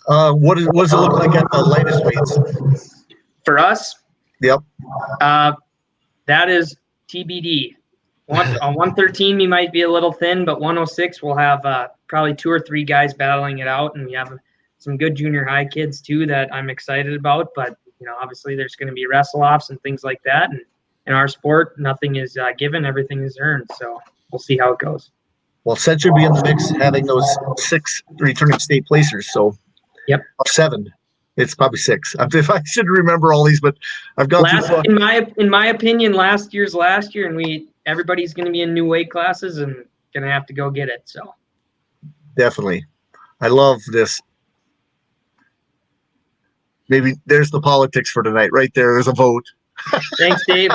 What does it look like at the lightest weights? For us? Yep. That is TBD. On 113, we might be a little thin, but 106, we'll have probably 2 or 3 guys battling it out, and we have some good junior high kids too that I'm excited about. But obviously there's going to be wrestle-offs and things like that. And in our sport, nothing is given, everything is earned. So we'll see how it goes. Well, Set should be in the mix, having those 6 returning state placers. So, yep, 7. It's probably 6. If I should remember all these, but I've gone through. In my opinion, last year, and everybody's going to be in new weight classes and going to have to go get it. So, definitely, I love this. Maybe there's the politics for tonight. Right there, there's a vote. Thanks, Dave.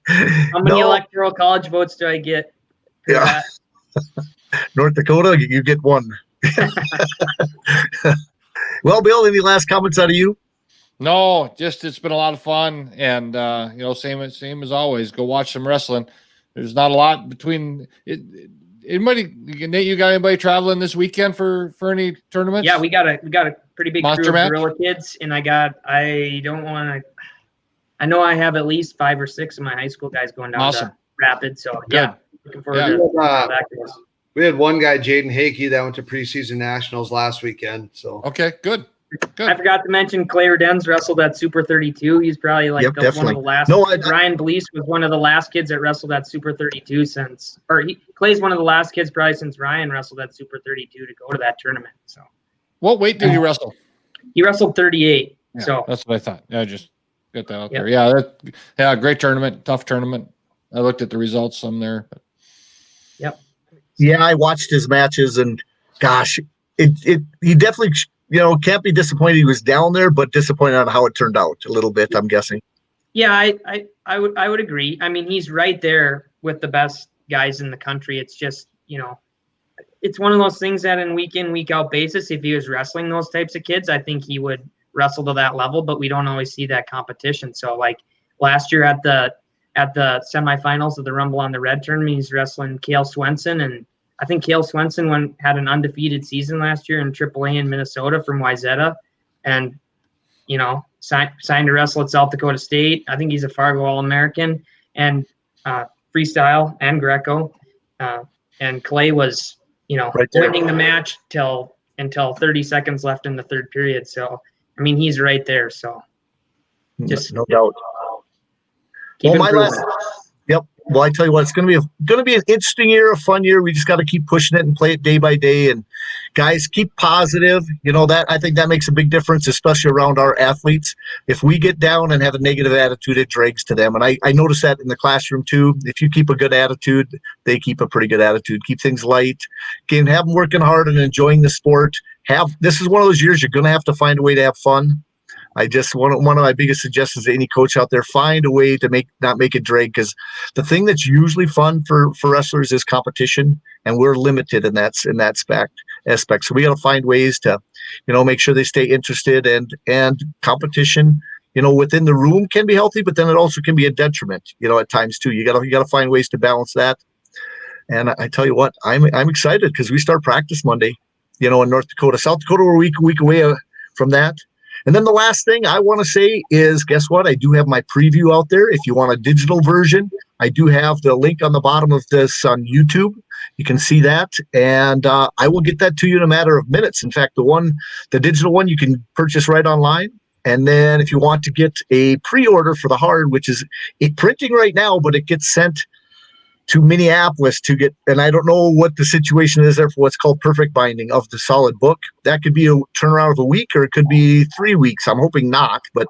How many electoral college votes do I get? Yeah. North Dakota, you get 1. Well, Bill, any last comments out of you? No, just it's been a lot of fun, and same as always. Go watch some wrestling. There's not a lot between it. Anybody, Nate, you got anybody traveling this weekend for any tournaments? Yeah, we got a pretty big Monster crew of match? Gorilla kids, and I know I have at least 5 or 6 of my high school guys going down to Rapid. So good. Looking forward to how that goes. We had one guy, Jaden Hakey, that went to preseason nationals last weekend. So okay, good. I forgot to mention Clay Redens wrestled at Super 32. He's probably one of the last. Ryan Blease was one of the last kids that wrestled at Super 32 Clay's one of the last kids probably since Ryan wrestled at Super 32 to go to that tournament. So, what weight did he wrestle? He wrestled 38. Yeah, so that's what I thought. Yeah, just get that out there. Yeah, great tournament, tough tournament. I looked at the results some there. But. Yep. Yeah, I watched his matches, and gosh, he definitely can't be disappointed he was down there, but disappointed on how it turned out a little bit, I'm guessing. Yeah, I would agree. I mean, he's right there with the best guys in the country. It's just, it's one of those things that in, week out basis, if he was wrestling those types of kids, I think he would wrestle to that level, but we don't always see that competition. So like last year at the semifinals of the Rumble on the Red tournament, he's wrestling Cale Swenson, and I think Cale Swenson had an undefeated season last year in AAA in Minnesota from Wayzata, and signed to wrestle at South Dakota State. I think he's a Fargo All-American, and freestyle and Greco. And Clay was right winning the match until 30 seconds left in the third period. So I mean, he's right there. So just no doubt. Well, I tell you what, it's going to be an interesting year, a fun year. We just got to keep pushing it and play it day by day. And guys, keep positive. I think that makes a big difference, especially around our athletes. If we get down and have a negative attitude, it drags to them. And I notice that in the classroom too. If you keep a good attitude, they keep a pretty good attitude. Keep things light. Can have them working hard and enjoying the sport. This is one of those years you're going to have to find a way to have fun. I just one of my biggest suggestions to any coach out there: find a way to not make it drag, because the thing that's usually fun for wrestlers is competition, and we're limited in that aspect. So we got to find ways to, make sure they stay interested, and competition, within the room can be healthy, but then it also can be a detriment, at times too. You got to find ways to balance that. And I tell you what, I'm excited because we start practice Monday, in North Dakota. South Dakota, we're a week away from that. And then the last thing I want to say is, guess what? I do have my preview out there. If you want a digital version, I do have the link on the bottom of this on YouTube. You can see that. And I will get that to you in a matter of minutes. In fact, the digital one, you can purchase right online. And then if you want to get a pre-order for the hard, which is printing right now, but it gets sent to Minneapolis to get, and I don't know what the situation is there for what's called perfect binding of the solid book. That could be a turnaround of a week, or it could be 3 weeks. I'm hoping not, but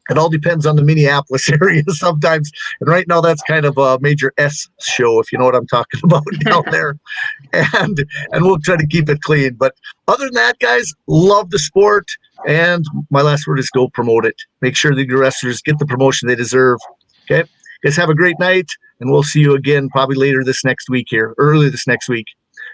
it all depends on the Minneapolis area sometimes. And right now that's kind of a major S show, if you know what I'm talking about down there. And we'll try to keep it clean. But other than that, guys, love the sport. And my last word is go promote it. Make sure that your wrestlers get the promotion they deserve. Okay? Guys, have a great night, and we'll see you again probably early this next week.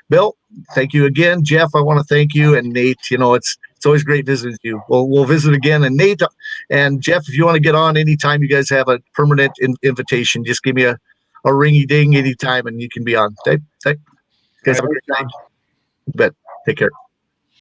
Bill, thank you again. Jeff, I want to thank you, and Nate. It's always great visiting you. We'll visit again. And Nate and Jeff, if you want to get on anytime, you guys have a permanent invitation. Just give me a ringy ding anytime, and you can be on. Okay? Guys, have a great night. You bet. Take care.